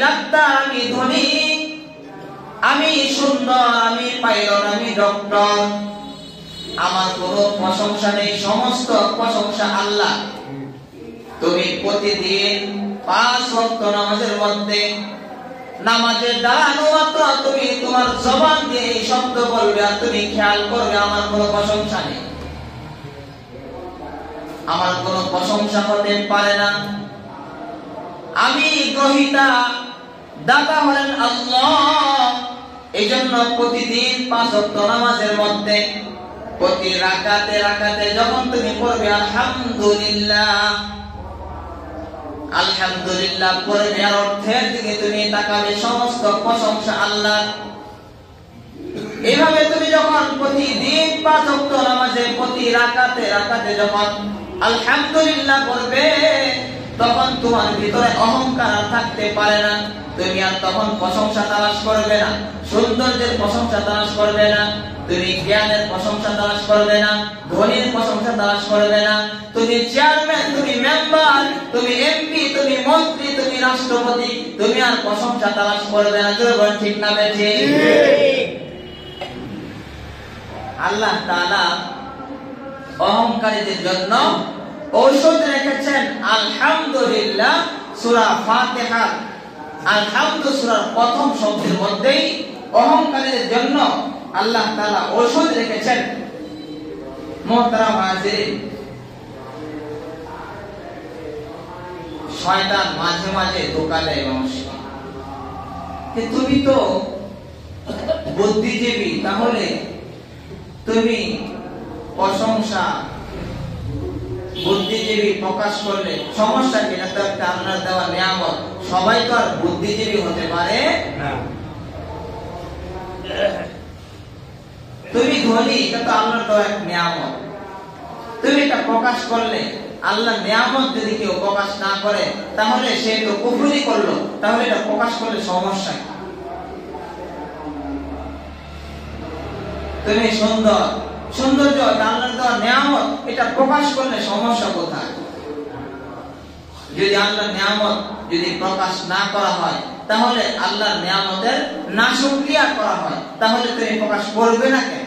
Doctor, আমি ধনী, আমি সুন্দর, আমি পাইলট, আমি ডক্টর, আমার কোনো প্রশংসা নেই, সমস্ত প্রশংসা আল্লাহ। তুমি প্রতিদিন 5 ওয়াক্ত নামাজের মধ্যে নামাজের দাঁড়ানো মাত্র তুমি তোমার জবান দিয়ে এই শব্দ বলবে আর তুমি খেয়াল করবে আমার কোনো প্রশংসা নেই, আমার কোনো প্রশংসা হতে পারে না, আমি গ্রহীতা, দাতা হলেন আল্লাহ। এই জন্য প্রতিদিন 5 ওয়াক্ত নামাজের মধ্যে প্রতি রাকাতে রাকাতে যখন তুমি পড়বে আলহামদুলিল্লাহ, আলহামদুলিল্লাহ পড়বে আর অর্থের দিকে তুমি তাকাবে, সমস্ত প্রশংসা আল্লাহর। এইভাবে তুমি যখন প্রতিদিন 5 ওয়াক্ত নামাজে প্রতি রাকাতে রাকাতে যখন আলহামদুলিল্লাহ পড়বে, তখন তোমার ভিতরে অহংকার আর থাকতে পারে না। তুমি আর তখন প্রশংসা তালাশ করবে না, সৌন্দর্যের প্রশংসা তালাশ করবে না, তুমি জ্ঞানের প্রশংসা তালাশ করবে না, ধনীর প্রশংসা তালাশ করবে না। তুমি চেয়ারম্যান, তুমি মেম্বার, তুমি এমপি, তুমি মন্ত্রী, তুমি রাষ্ট্রপতি, তুমি আর প্রশংসা তালাশ করবে না। জোরে ঠিক না বেঠে? আল্লাহ তাআলা অহংকারীদের জন্য ঔষধ রেখেছেন আলহামদুলিল্লাহ। সূরা ফাতিহা আলহামদু সূরার প্রথম শব্দের মধ্যেই অহংকারীদের জন্য আল্লাহ তাআলা ঔষধ রেখেছেন। মুহতারাম হাজিরিন, শয়তান মাঝে মাঝে ধোঁকা দেয় মানুষকে, তুমি তো বুদ্ধিজীবী, তাহলে তুমি প্রশংসা বুদ্ধিজীবী প্রকাশ করলে সমস্যা কি? এটা তো একটা আল্লাহর দেওয়া নিয়ামত, সবাই তো আর বুদ্ধিজীবী হতে পারে না। তুমি ধনী, এটা তো আল্লাহর দেওয়া এক নিয়ামত, তুমি এটা প্রকাশ করলে, আল্লাহর নিয়ামত যদি কেউ প্রকাশ না করে তাহলে সে তো কুফরি করলো, তাহলে এটা প্রকাশ করলে সমস্যা কি? তুমি সুন্দর, সৌন্দর্য আল্লাহর দেওয়া নিয়ামত, এটা প্রকাশ করলে সমস্যা কোথায়? যদি আল্লাহর নিয়ামত যদি প্রকাশ না করা হয়, তাহলে আল্লাহর নিয়ামতের নাশুকরিয়া করা হয়, তাহলে তুমি প্রকাশ করবে না কেন?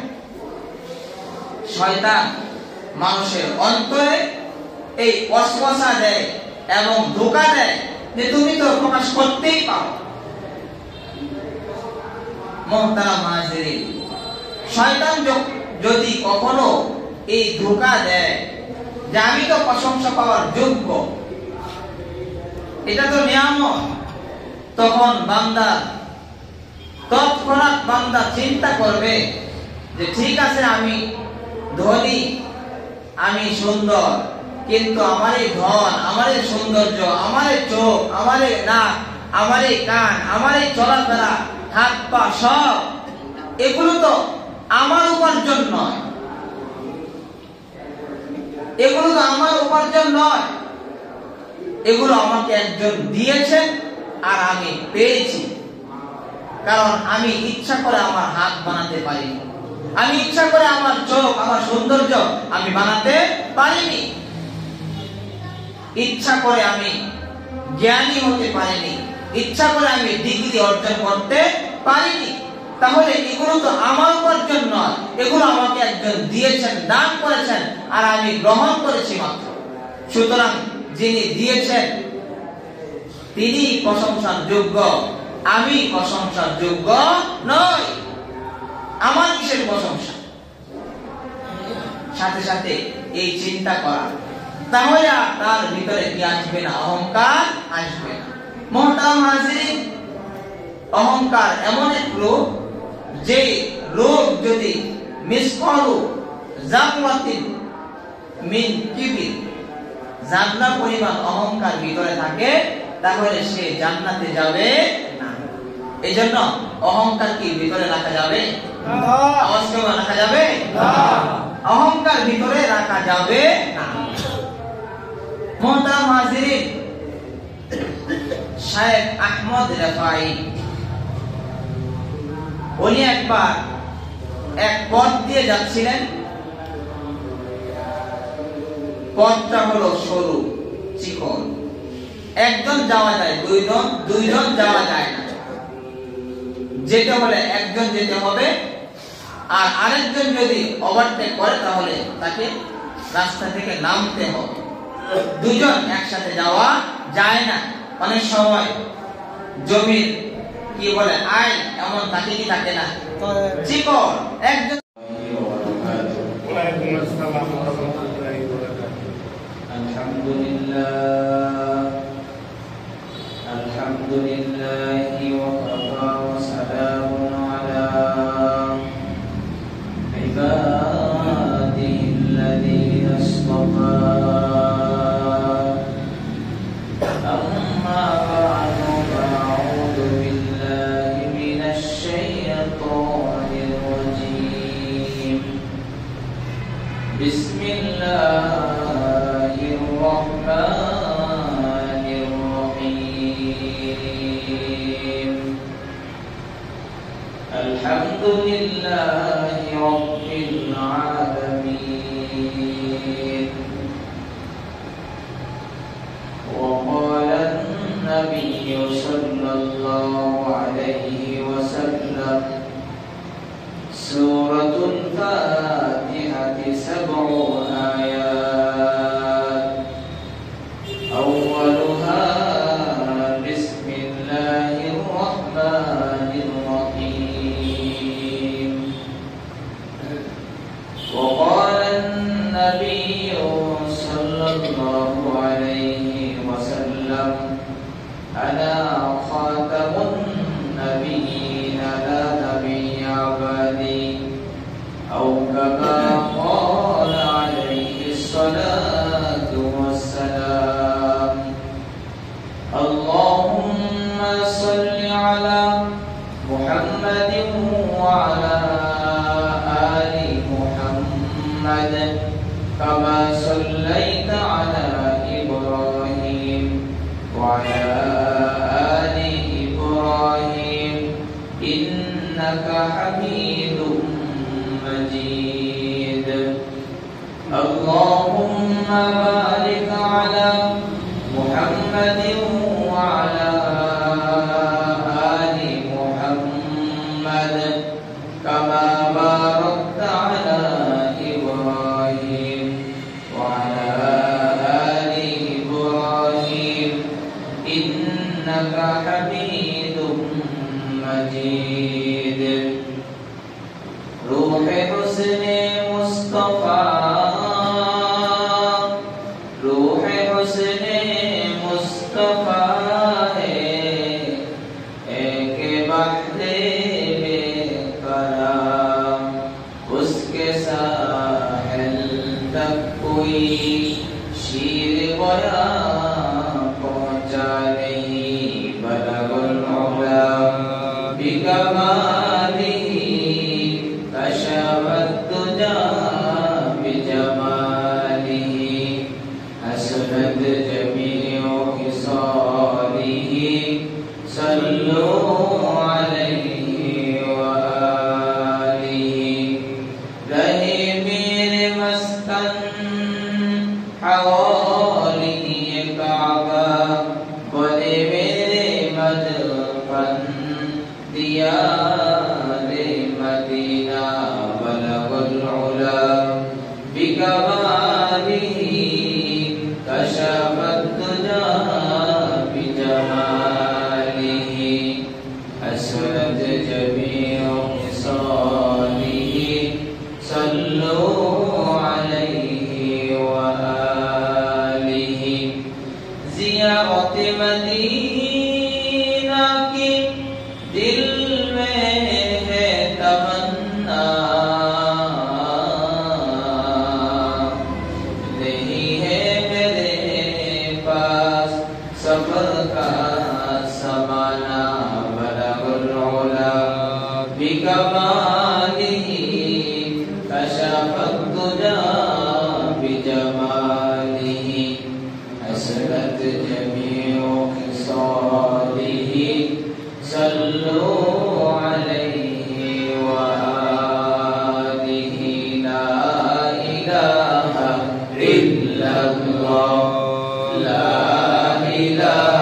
শয়তান মানুষের অন্তরে এই ওয়াসওয়াসা দেয় এবং ধোঁকা দেয় যে তুমি তো প্রকাশ করতেই পারো। মুহতারাম হাজিরিন, শয়তান যদি কখনো এই ধোঁকা দেয় যে আমি তো প্রশংসা পাওয়ার যোগ্য, এটা তো নিয়ামত, তখন বান্দা তৎক্ষণাৎ বান্দা চিন্তা করবে যে ঠিক আছে, আমি ধনী, আমি সুন্দর, কিন্তু আমার এই ধন, আমার এই সৌন্দর্য, আমার এই চোখ, আমার এই নাক, আমার এই কান, আমার এই চলাফেরা, হাত পা সব, এগুলো তো আমার উপার্জন নয়, এগুলো তো আমার উপার্জন নয়, এগুলো আমাকে একজন দিয়েছেন আর আমি পেয়েছি। কারণ আমি ইচ্ছা করে আমার হাত বানাতে পারিনি, আমি ইচ্ছা করে আমার চোখ, আমার সৌন্দর্য আমি বানাতে পারিনি, ইচ্ছা করে আমি জ্ঞানী হতে পারিনি, ইচ্ছা করে আমি ডিগ্রি অর্জন করতে পারিনি। তাহলে এগুলো তো আমার উপার্জন নয়, এগুলো আমাকে একজন দিয়েছেন, দান করেছেন, আর আমি গ্রহণ করেছি মাত্র। সুতরাং যিনি দিয়েছেন তিনি প্রশংসার যোগ্য, আমি প্রশংসার যোগ্য নই, আমার কিসের প্রশংসা? সাথে সাথে এই চিন্তা করা, তাহলে আর তার ভিতরে কি আসবে না? অহংকার আসবে না। মুহতারাম হাজিরিন, অহংকার এমন এক রোগ, যে রোগ যদি মিসকালু যাররাতিন মিন কিবির, জান্নাত পরিমাণ অহংকার ভিতরে থাকে, তাহলে সে জান্নাতে যাবে না। এজন্য অহংকার কি ভিতরে রাখা যাবে না? আওয়াজ করে রাখা যাবে না, অহংকার ভিতরে রাখা যাবে না। মুহতারাম হাজিরিন, শায়েখ আহমদ রাফাই উনি একবার এক পথ দিয়ে যাচ্ছিলেন, পথটা হলো সরু চিকন, একজন যাওয়া যায়, দুইজন যাওয়া যায় না। যেতে হলে একজন যেতে হবে, আর আরেকজন যদি ওভারটেক করে তাহলে তাকে রাস্তা থেকে নামতে হবে। দুইজন একসাথে যাওয়া যায় না। অনেক সময় জমির কি বলে আইন এমন থাকে কি থাকে না, চিকন একজন। আলহামদুলিল্লাহ ওয়া কাফা ওয়া সালামুন আলা ইবাদিল্লাযীনা ইসতাফা। আম্মা বা'দু ফাআউযু বিল্লাহি মিনাশ শাইতানির রাজীম। বিসমিল্লাহির রাহমানির রহিম। আলহামদুলিল্লাহি রাব্বিল আলামিন। وقال النبي صلى الله عليه وسلم سورة الفاتحة 7 آيات أولها بسم الله الرحمن الرحيم. وقال النبي صلى الله عليه وسلم أنا خاتم النبيين لا نبي بعدي أو كما قال عليه الصلاة والسلام. اللهم صل على محمد وعلى آل محمد كما صليت على إبراهيم وعلى آل إبراهيم إنك حميد مجيد. اللهم بارك على محمد وعلى آل محمد كما باركت على إبراهيم وعلى آل إبراهيم إنك حميد مجيد. روح حسن مصطفى، روح حسن مصطفى है एक बहरे बेकरार, उसके साहिल तक कोई शीर बया पहुंचा नहीं। बलगुल उला बिकमालिही कशफत तुजा बिजमालिही हसनत जमीउ खिसालिही सल्लु अलैहि व आलिही। रहे मेरे मस्कन हवाली काबा, बोले मेरे मदफन दियारे मदीना। बलगुल उला बिकमालिही कशफत तुजा बिजमालिही हसनत जमीउ खिसालिही सल्लु अलैहि व आलिही। ज़ियारत मदीना की दिल में है तमन्ना, नहीं है मेरे पास सफर का समाना। बलगुल उला बिकमालिही कशफत तुजा बिजमालिही हसनत जमीउ खिसालिही सल्लु अलैहि व आलिही। ला इलाहा इल्लल्लाह, ला इलाहा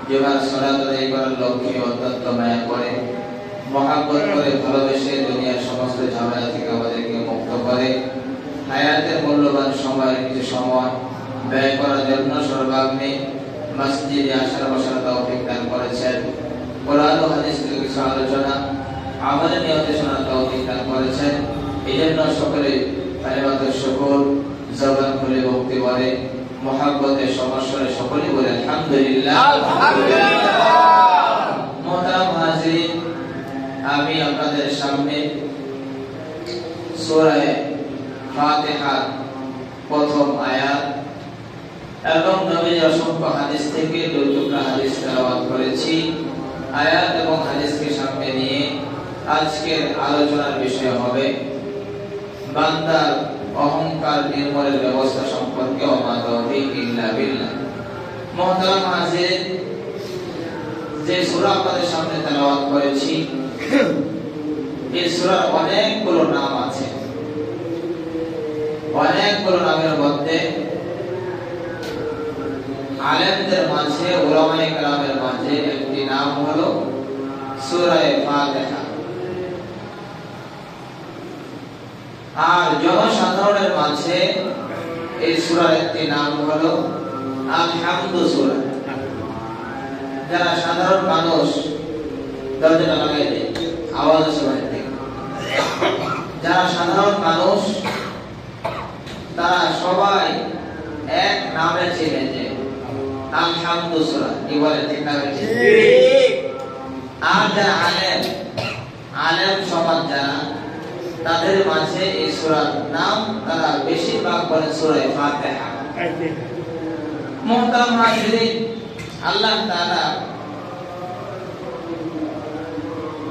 যেভাবে সালাত আদায় করার লক্ষ্যে অত্যন্ত মায়া করে, মহাব্বত করে, ভালোবেসে দুনিয়ার সমস্ত ঝামেলা থেকে আমাদেরকে মুক্ত করে হায়াতের মূল্যবান সময়ের কিছু সময় ব্যয় করার জন্য সর্বাগ্রে মসজিদে আসার বসার তৌফিক দান করেছেন। কোরআন ও হাদিস থেকে কিছু আলোচনা আমাদের নিয়তে শোনার তৌফিক দান করেছেন। এই জন্য সকলে কালিমাতুশ শুকর জবান খুলে ভক্তি বলে, মহাব্বতের সমস্যায় সকলেই বলে আলহামদুলিল্লাহ। মুহতারাম হাজিরিন, আমি আপনাদের সামনে সূরা ফাতিহার প্রথম আয়াত এবং নবীর অসংখ্য হাদিস থেকে দুই টুকরা হাদিস তেলাওয়াত করেছি। আয়াত এবং হাদিসকে সামনে নিয়ে আজকের আলোচনার বিষয় হবে বান্দার অহংকার নির্মূলের ব্যবস্থা সম্পর্কে। ওমা তাওফীক ইল্লা বিল্লাহ। মুহতারাম হাজিরিন, যে সূরা আপনাদের সামনে তেলাওয়াত করেছি এই সূরার অনেকগুলো নাম আছে। অনেকগুলো নামের মধ্যে আলেমদের মাঝে, উলামায়ে কেরামের মাঝে একটি নাম হলো সূরা ফাতিহা, আর জনসাধারণের মাঝে এই সূরার একটি নাম হলো আল-হামদু সূরা। যারা সাধারণ মানুষ, দরজাটা লাগাই দেয়, আওয়াজ শোনায় দেয়, যারা সাধারণ মানুষ তারা সবাই এক নামে চেনে যে আল-হামদু সূরা। কি বলে, ঠিক না? ঠিক। আর যারা আলেম সমাজ যারা, তাদের মাঝে এই সূরার নাম তারা বেশিরভাগ বলে সূরা ফাতিহা। মুহতারাম হাজিরিন, আল্লাহ তাআলা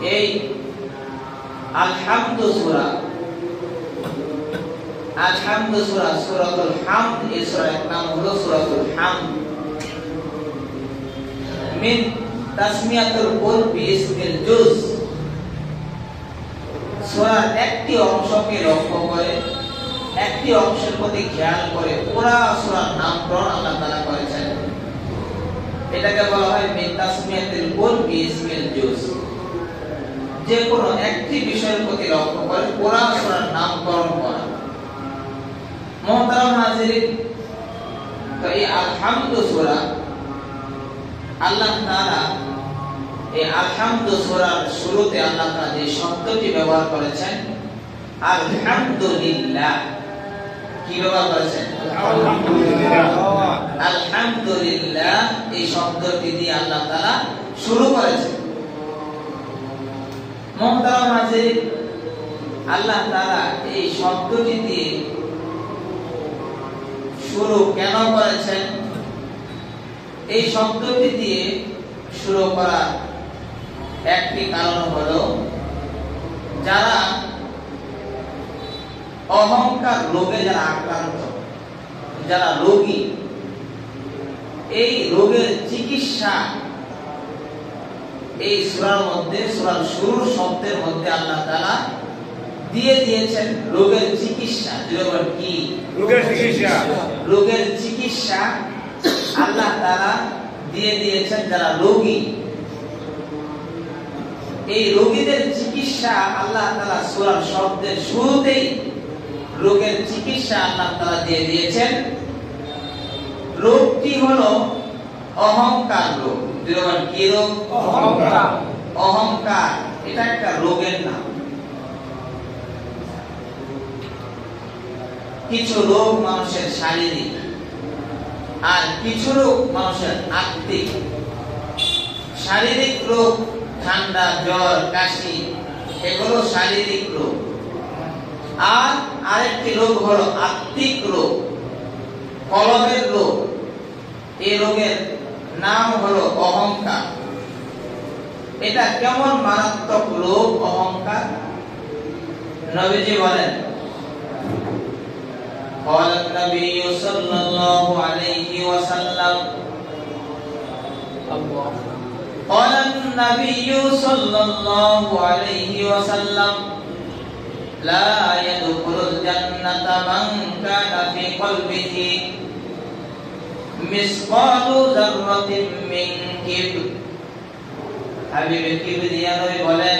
এই আল-হামদু সূরা, আল-হামদু সূরা, সূরাতুল হামদ, এই সূরার নাম হলো সূরাতুল হামদ। মিন তাসমিয়াতুল কুল বিইসমিল জুজ। সূরার একটি অংশকে লক্ষ্য করে, একটি অংশের প্রতি খেয়াল করে পুরা সূরার নামকরণ আল্লাহ তাআলা করেছেন। এটাকে বলা হয় মিন তাসমিয়াতুল কুল বিইসমিল জুজ। যে কোনো একটি বিষয়ের প্রতি লক্ষ্য করে পুরা সূরার নামকরণ করা। মুহতারাম হাজিরিন, তো এই আল-হামদু সূরা, আল্লাহ তাআলা এই আল-হামদু সূরার শুরুতে আল্লাহ তাআলা যে শব্দটি ব্যবহার করেছেন আলহামদুলিল্লাহ। কি ব্যবহার করেছেন? আলহামদুলিল্লাহ। এই শব্দটি দিয়ে আল্লাহ তাআলা শুরু করেছেন। মুহতারাম হাজিরিন, আল্লাহ তাআলা এই শব্দটি দিয়ে শুরু কেন করেছেন? এই শব্দটি দিয়ে শুরু করার একটি কারণ হলো যারা অহংকার রোগে যারা আক্রান্ত, যারা রোগী, এই রোগের চিকিৎসা এই সূরার মধ্যে, সূরার শুরুর শব্দের মধ্যে আল্লাহ তাআলা দিয়ে দিয়েছেন রোগের চিকিৎসা। যেমন কি রোগের চিকিৎসা, রোগের চিকিৎসা আল্লাহ তাআলা দিয়ে দিয়েছেন যারা রোগী। এই রোগীদের চিকিৎসা আল্লাহ তাআলা সূরার শব্দের শুরুতেই রোগের চিকিৎসা আল্লাহ তাআলা দিয়ে দিয়েছেন। রোগটি হলো অহংকার রোগ। যেমন কি রোগ? অহংকার। অহংকার এটা একটা রোগের নাম। কিছু রোগ মানুষের শারীরিক, আর কিছু রোগ মানুষের আত্মিক। শারীরিক রোগ ঠান্ডা, জ্বর, কাশি, এগুলো শারীরিক রোগ। আর আরেকটি রোগ হলো আত্মিক রোগ, কলবের রোগ। এই রোগের নাম হলো অহংকার। এটা কেমন মারাত্মক রোগ অহংকার? নবীজি বলেন, قال النبي صلى الله عليه وسلم قال النبي صلى الله عليه وسلم لا يدخل الجنة من كان في قلبه মিসকালু যাররাতিন মিন কিবর। হাবিবে কিবরিয়া নবী বলেন,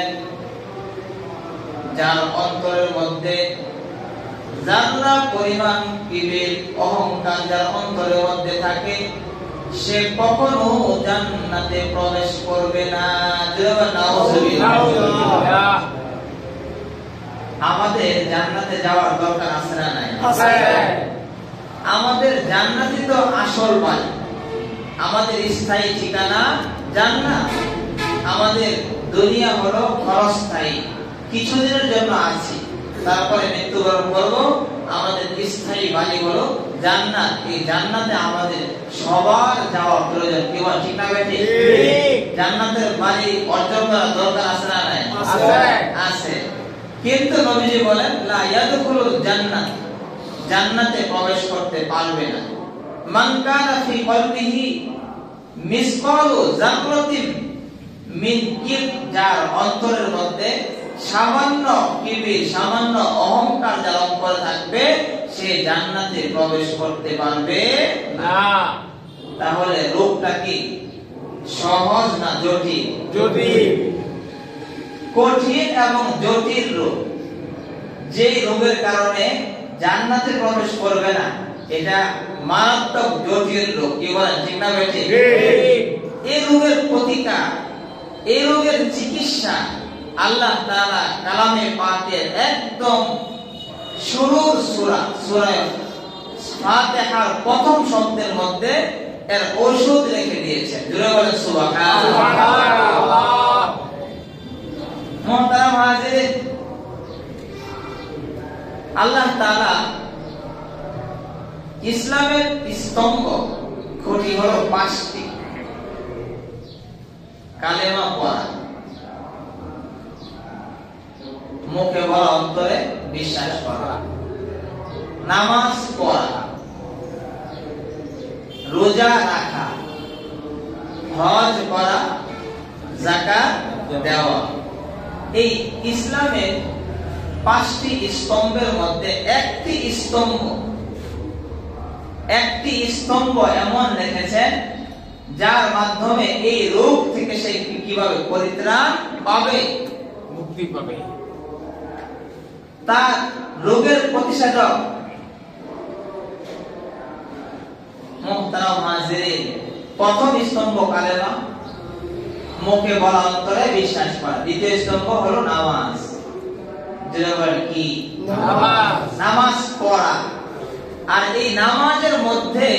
যার অন্তরের মধ্যে যারা পরিমাণ কিবির অহংকার যার অন্তরের মধ্যে থাকে, সে কখনো জান্নাতে প্রবেশ করবে না। আমাদের জান্নাতে যাওয়ার দরকার আছে না নাই? আমাদের জান্নাতই তো আসল বাড়ি, আমাদের স্থায়ী ঠিকানা জান্নাত। আমাদের দুনিয়া হলো ক্ষণস্থায়ী, কিছুদিনের জন্য আছি, তারপরে মৃত্যুবরণ করব। আমাদের স্থায়ী বাড়ি হলো জান্নাত। এই জান্নাতে আমাদের সবার যাওয়া প্রয়োজন, কি বল ঠিক না বেঠিক? জান্নাতের বাড়ি অর্জন করার দরকার আছে না নাই? আছে। কিন্তু নবীজি বলেন, লা ইয়াদখুলুল জান্নাত, জান্নাতে প্রবেশ করতে পারবে না মান কানা ফি কলবিহি মিসকালু যাররাতিন মিন কিব, যার অন্তরের মধ্যে সামান্য কিবির সামান্য অহংকার যার অন্তরে থাকবে, সে জান্নাতে প্রবেশ করতে পারবে না। তাহলে রোগটা কি সহজ না জটিল? জটিল, কঠিন এবং জটিল রোগ। যে রোগের কারণে জান্নাতে প্রবেশ করবে না, এটা মারাত্মক জটিল রোগ, কি বলেন ঠিক না বেঠিক? এই রোগের প্রতিকার, এই রোগের চিকিৎসা আল্লাহ তাআলা কালামে পাকের একদম শুরুর সূরা সূরা ফাতিহার প্রথম শব্দের মধ্যে এর ঔষধ রেখে দিয়েছেন। জোরে বলেন সুবহানাল্লাহ। মুহতারাম হাজিরিন, আল্লাহ তাআলা ইসলামের স্তম্ভ খুঁটি হলো 5টি। কালেমা পড়া, মুখে বলা, অন্তরে বিশ্বাস করা, নামাজ পড়া, রোজা রাখা, হজ করা, যাকাত দেওয়া। এই ইসলামের 5টি স্তম্ভের মধ্যে একটি স্তম্ভ এমন রেখেছেন যার মাধ্যমে এই রোগ থেকে সে কিভাবে পরিত্রাণ পাবে, মুক্তি পাবে। তার রোগের প্রতিষেধক মুহতারাম হাজিরিন, প্রথম স্তম্ভ কালেমা, মুখে বলা, অন্তরে বিশ্বাস করা। দ্বিতীয় স্তম্ভ হলো নামাজ। কি? নামাজ পড়া। আর এই নামাজের মধ্যে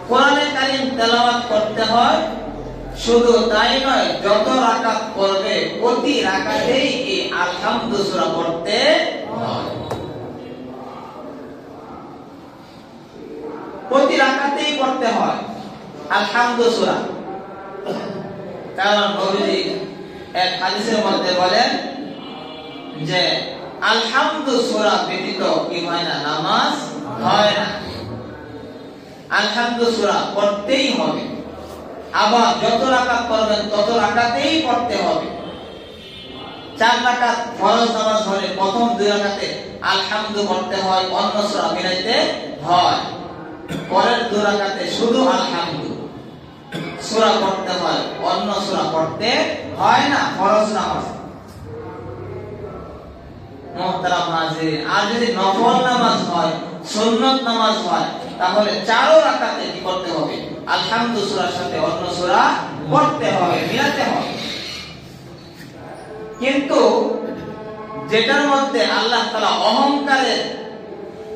কোরআনে কারীম তেলাওয়াত করতে হয়। শুধু তাই নয়, যত রাকাত পড়বে প্রতি রাকাতেই এই আলহামদু সূরা পড়তে হয়। প্রতি রাকাতেই পড়তে হয় আলহামদু সূরা। কারণ নবীজি এক হাদিসের মধ্যে বলেন যে আলহামদু সূরা ব্যতীত কি হয় না? নামাজ হয় না। আলহামদু সূরা পড়তেই হবে। আবার যত রাকাত পড়বেন তত রাকাতেই পড়তে হবে। 4 রাকাত ফরজ নামাজ হলে প্রথম 2 রাকাতে আলহামদু পড়তে হয়, অন্য সূরা মিলাইতে হয়। পরের 2 রাকাতে শুধু আলহামদু সূরা পড়তে হয়, অন্য সূরা পড়তে হয় না ফরজ নামাজ। মুহতারাম হাজিরিন, আর যদি নফল নামাজ হয়, সুন্নাত নামাজ হয়, তাহলে 4 রাকাতে কি করতে হবে? আলহামদু সূরার সাথে অন্য সূরা পড়তে হবে, মিলাতে হবে। কিন্তু যেটার মধ্যে আল্লাহ তাআলা অহংকারের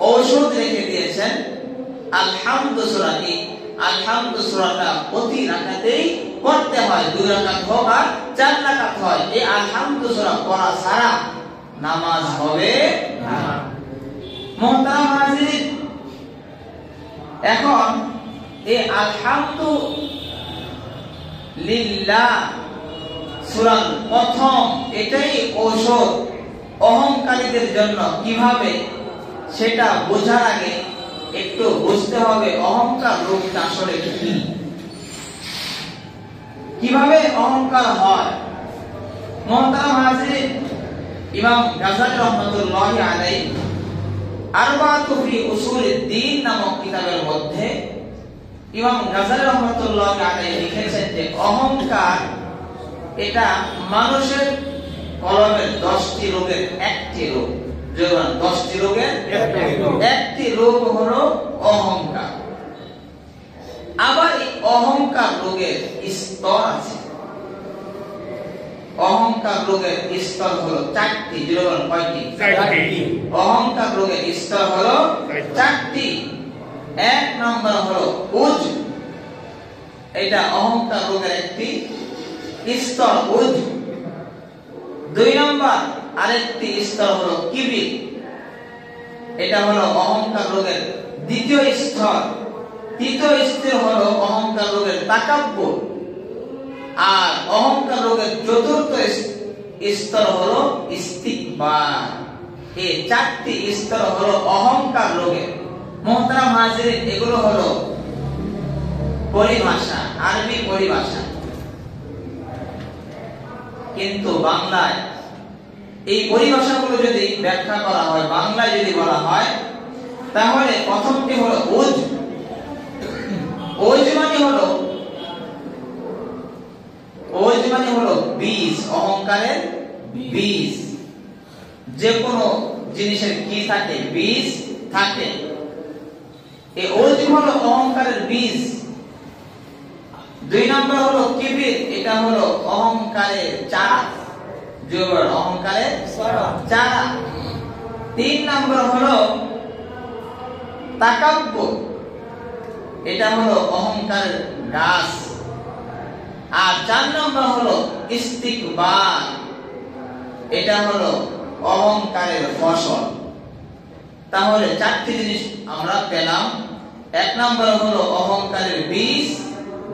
ঔষধ রেখে দিয়েছেন, আলহামদু সূরা, এই আলহামদু সূরাটা প্রতি রাকাতেই পড়তে হয়। 2 রাকাত হোক আর 4 রাকাত হয়, এই আলহামদু সূরা পড়া ছাড়া নামাজ হবে না। মুহতারাম হাজিরিন, এখন এই আলহামদু লিল্লাহ সূরার প্রথম এটাই ঔষধ অহংকারীদের জন্য। কিভাবে সেটা বোঝার আগে একটু বুঝতে হবে অহংকার রোগটা আসলে কি, কিভাবে অহংকার হয়। মুহতারাম হাজিরিন, ইমাম গাযযালী রাহমাতুল্লাহি আলাইহি আরবাতু ফি উসুলিদ্দিন নামক কিতাবের মধ্যে ইমাম গাজ্জালী রাহমাতুল্লাহ আলাইহি লিখেছেন যে অহংকার এটা মানুষের কলমের 10টি রোগের একটি রোগ। যেমন 10টি রোগের একটি রোগ হলো অহংকার। আবার এই অহংকার রোগের স্তর আছে। অহংকার রোগের স্তর হলো 4টি। যেমন কয়টি? 4টি। অহংকার রোগের স্তর হলো 4টি। এক নম্বর হলো উজ, এটা অহংকার রোগের একটি স্তর, উজ। 2 নম্বর আরেকটি স্তর হলো কিবির, এটা হলো অহংকার রোগের দ্বিতীয় স্তর। তৃতীয় স্তর হলো অহংকার রোগের তাকাব্বুর। আর অহংকার রোগের চতুর্থ স্তর হলো ইস্তিকবার। এই 4টি স্তর হলো অহংকার রোগের। মুহতারাম হাজিরিন, এগুলো হলো পরিভাষা, আরবি পরিভাষা। কিন্তু বাংলায় এই পরিভাষাগুলো যদি ব্যাখ্যা করা হয়, বাংলায় যদি বলা হয়, তাহলে প্রথমটি হলো উজ। উজ মানে হলো বীজ, অহংকারের বীজ। যে কোনো জিনিসের কি থাকে? বীজ থাকে। এই উজ হলো অহংকারের বীজ। 2 নম্বর হলো কিবির, এটা হলো অহংকারের চারা। যেমন অহংকারের চারা। 3 নম্বর হলো তাকাব্বুর, এটা হলো অহংকারের গাছ। আর 4 নম্বর হলো ইস্তিকবার, এটা হলো অহংকারের ফসল। তাহলে 4টি জিনিস আমরা পেলাম। 1 নম্বর হলো অহংকারের বীজ,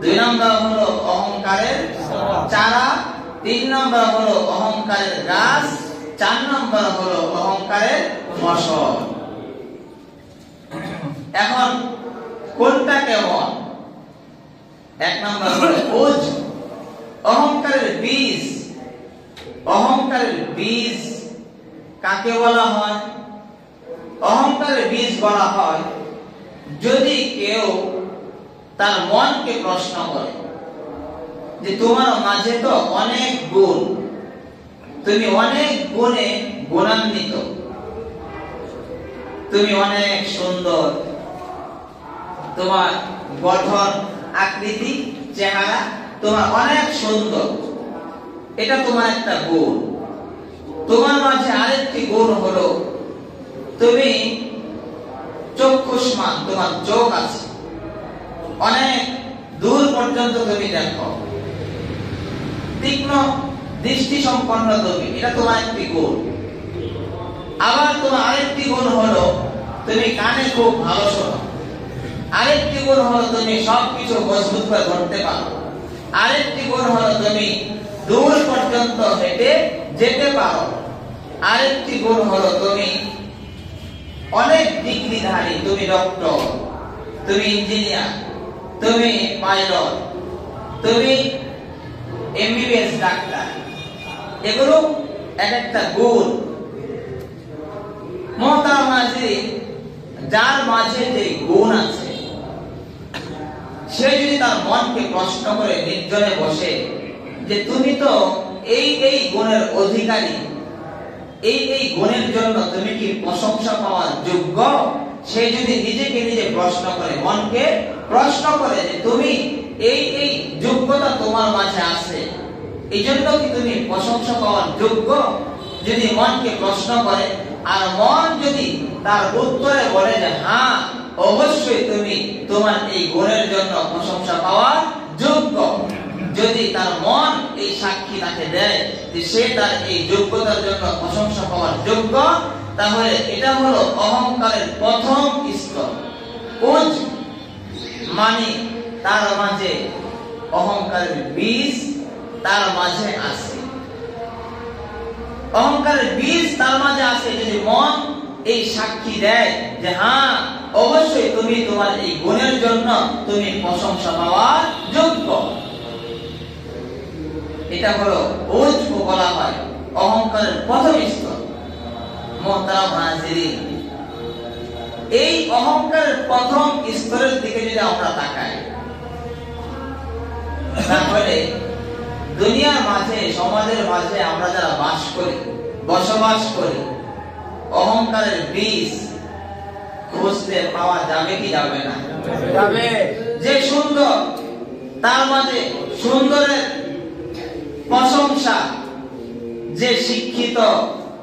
2 নম্বর হলো অহংকারের চারা, 3 নম্বর হলো অহংকারের গাছ, 4 নম্বর হলো অহংকারের ফসল। এখন কোনটা কেমন? 1 নম্বর হলো উজ, অহংকারের বীজ। অহংকারের বীজ কাকে বলা হয়? অহংকারের বীজ বলা হয় যদি কেউ তার মনকে প্রশ্ন করে যে তোমার মাঝে তো অনেক গুণ, তুমি অনেক গুণে গুণান্বিত, তুমি অনেক সুন্দর, তোমার গঠন, আকৃতি, চেহারা তোমার অনেক সুন্দর, এটা তোমার একটা গুণ। তোমার মাঝে আরেকটি গুণ হলো তুমি চক্ষুষ্মান, তোমার চোখ আছে, অনেক দূর পর্যন্ত তুমি দেখো, তীক্ষ্ণ দৃষ্টি সম্পন্ন তুমি, এটা তোমার একটি গুণ। আবার তোমার আরেকটি গুণ হলো তুমি কানে খুব ভালো শোনো, আরেকটি গুণ হলো তুমি সবকিছু মজবুত করে ধরতে পারো, আরেকটি গুণ হলো তুমি দূর পর্যন্ত হেঁটে যেতে পারো, আরেকটি গুণ হলো তুমি অনেক ডিগ্রিধারী, তুমি ডক্টর, তুমি ইঞ্জিনিয়ার, তুমি পাইলট, তুমি এমবিবিএস ডাক্তার, এগুলো এক একটা গুণ। মুহতারাম হাজিরিন, যার মাঝে যে গুণ আছে সে যদি তার মনকে প্রশ্ন করে নির্জনে বসে যে তুমি তো এই গুণের অধিকারী, এই গুণের জন্য তুমি কি প্রশংসা পাওয়ার যোগ্য, সে যদি নিজেকে নিজে প্রশ্ন করে, মনকে প্রশ্ন করে যে তুমি এই যোগ্যতা তোমার মাঝে আছে, এই জন্য কি তুমি প্রশংসা পাওয়ার যোগ্য, যদি মনকে প্রশ্ন করে আর মন যদি তার উত্তরে বলে যে হ্যাঁ অবশ্যই তুমি তোমার এই গুণের জন্য প্রশংসা পাওয়ার যোগ্য, যদি তার মন এই সাক্ষী তাকে দেয় যে সে তার এই যোগ্যতার জন্য প্রশংসা পাওয়ার যোগ্য, তাহলে এটা হলো অহংকারের প্রথম স্তর। উজ মানে তার মাঝে অহংকারের বীজ তার মাঝে আছে, অহংকারের বীজ তার মাঝে আছে। যদি মন এই সাক্ষী দেয় যে হ্যাঁ অবশ্যই তুমি তোমার এই গুণের জন্য তুমি প্রশংসা পাওয়ার যোগ্য, এটা হলো উজ বলা হয় অহংকারের প্রথম স্তর। মুহতারাম হাজিরিন, এই অহংকারের প্রথম স্তরের দিকে যদি আমরা তাকাই, তাহলে দুনিয়ার মাঝে, সমাজের মাঝে আমরা যারা বসবাস করি, অহংকারের বীজ খুঁজতে পাওয়া যাবে কি যাবে না? যাবে। যে সুন্দর, তার মাঝে সুন্দরের প্রশংসা, যে শিক্ষিত,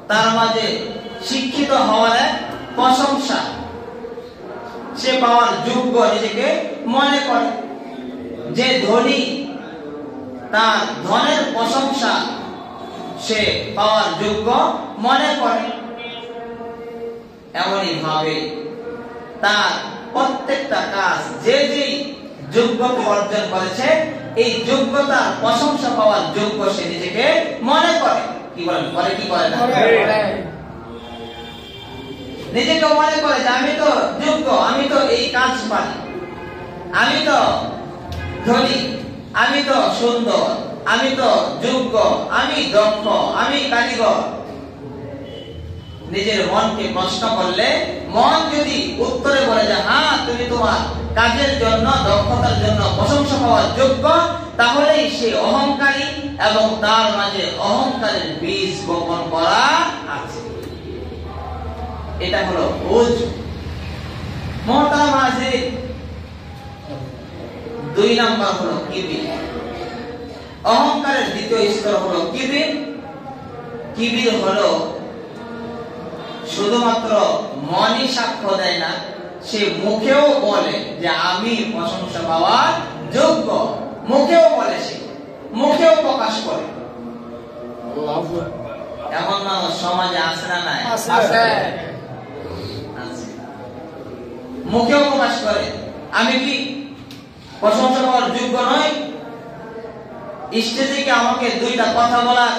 তার মাঝে শিক্ষিত হওয়ার প্রশংসা সে পাওয়ার যোগ্য নিজেকে মনে করে। যে ধনী, তার ধনের প্রশংসা সে পাওয়ার যোগ্য মনে করে। এমনই ভাবে তার প্রত্যেকটা কাজ যে যোগ্যতা অর্জন করেছে, এই যোগ্যতার প্রশংসা পাওয়ার যোগ্য সে নিজেকে মনে করে। কি বলেন, করে কি করে না? নিজেকে মনে করে যে আমি তো যোগ্য, আমি তো এই কাজ পারি, আমি তো ধনী, আমি তো সুন্দর, আমি তো যোগ্য, আমি দক্ষ, আমি কারিগর। নিজের মনকে প্রশ্ন করলে মন যদি উত্তরে বলে যে হ্যাঁ তুমি তোমার কাজের জন্য, দক্ষতার জন্য প্রশংসা পাওয়ার যোগ্য, তাহলেই সে অহংকারী এবং তার মাঝে অহংকারের বীজ বপন করা আছে। এটা হলো উজ। মুহতারাম হাজির, 2 নাম্বার হলো কিবির। অহংকারের দ্বিতীয় স্তর হলো কিবির। কিবির হলো শুধুমাত্র মনই সাক্ষ্য দেয় না, সে মুখেও বলে যে আমি প্রশংসা পাওয়ার যোগ্য। মুখেও বলে, সে মুখেও প্রকাশ করে। এমন মানুষ সমাজে আছে না নাই? আছে। মুখেও প্রকাশ করে আমি কি প্রশংসা পাওয়ার যোগ্য নই? স্টেজে কি আমাকে 2টা কথা বলার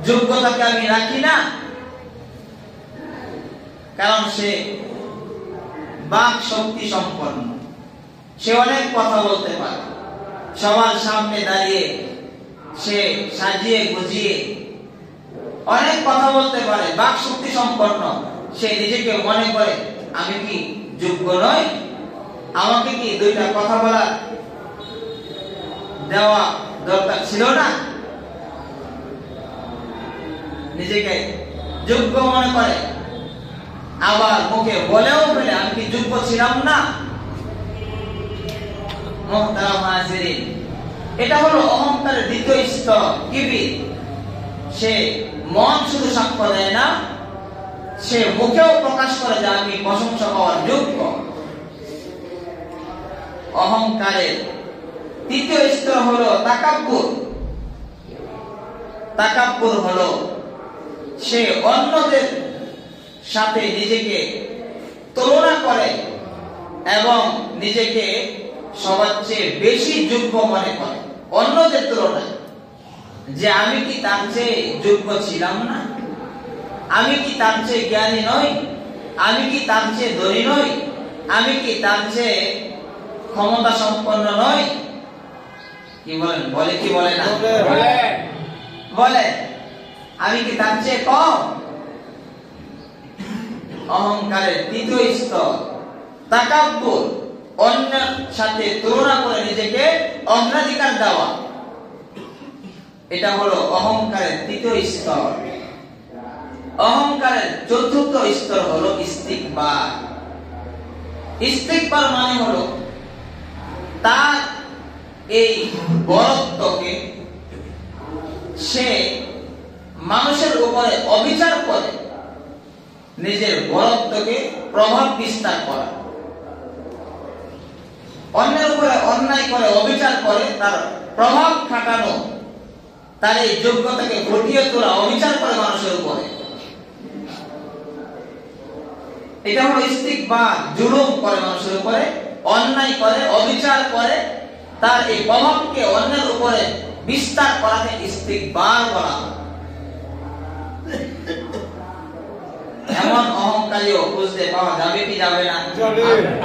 যোগ্যতাকে আমি রাখি না? কারণ সে বাক শক্তি সম্পন্ন, সে অনেক কথা বলতে পারে। সবার সামনে দাঁড়িয়ে সে সাজিয়ে গুজিয়ে অনেক কথা বলতে পারে, বাক শক্তি সম্পন্ন। সে নিজেকে মনে করে আমি কি যোগ্য নই? আমাকে কি 2টা কথা বলার দেওয়া দরকার ছিল না? নিজেকে যোগ্য মনে করে, আবার মুখে বলেও ফেলে আমি কি যোগ্য ছিলাম না? মুহতারাম হাজিরিন, এটা হলো অহংকারের দ্বিতীয় স্তর, কিবির। সে মন শুধু সাক্ষ্য দেয় না, সে মুখেও প্রকাশ করে যে আমি প্রশংসা পাওয়ার যোগ্য। অহংকারের তৃতীয় স্তর হলো তাকাব্বুর। তাকাব্বুর হলো সে অন্যদের সাথে নিজেকে তুলনা করে এবং নিজেকে সবার চেয়ে বেশি যোগ্য মনে করে অন্যদের তুলনায়। যে আমি কি তার চেয়ে যোগ্য ছিলাম না? আমি কি তার চেয়ে জ্ঞানী নই? আমি কি তার চেয়ে ধনী নই? আমি কি তার চেয়ে ক্ষমতা সম্পন্ন নই? কি বলেন, বলে কি বলে না? বলে আমি কি তার চেয়ে কম? অহংকারের তৃতীয় স্তর তাকাব্বুর, অন্যের সাথে তুলনা করে নিজেকে অগ্রাধিকার দেওয়া। এটা হলো অহংকারের তৃতীয় স্তর। অহংকারের চতুর্থ স্তর হলো ইস্তিকবার। ইস্তিকবার মানে হলো তার এই বড়ত্বকে সে মানুষের উপরে অবিচার করে নিজের বড়ত্বকে প্রভাব বিস্তার করা। অন্যের উপরে অন্যায় করে, অবিচার করে তার প্রভাব খাটানো, তার এই যোগ্যতাকে ঘটিয়ে তোলা, অবিচার করে মানুষের উপরে। এটা হলো ইস্তিকবার। জুলুম করে মানুষের উপরে, অন্যায় করে, অবিচার করে, তার এই প্রভাবকে অন্যের উপরে বিস্তার করাকে ইস্তিকবার বলা হয়। এমন অহংকারীও খুঁজতে পাওয়া যাবে কি যাবে না?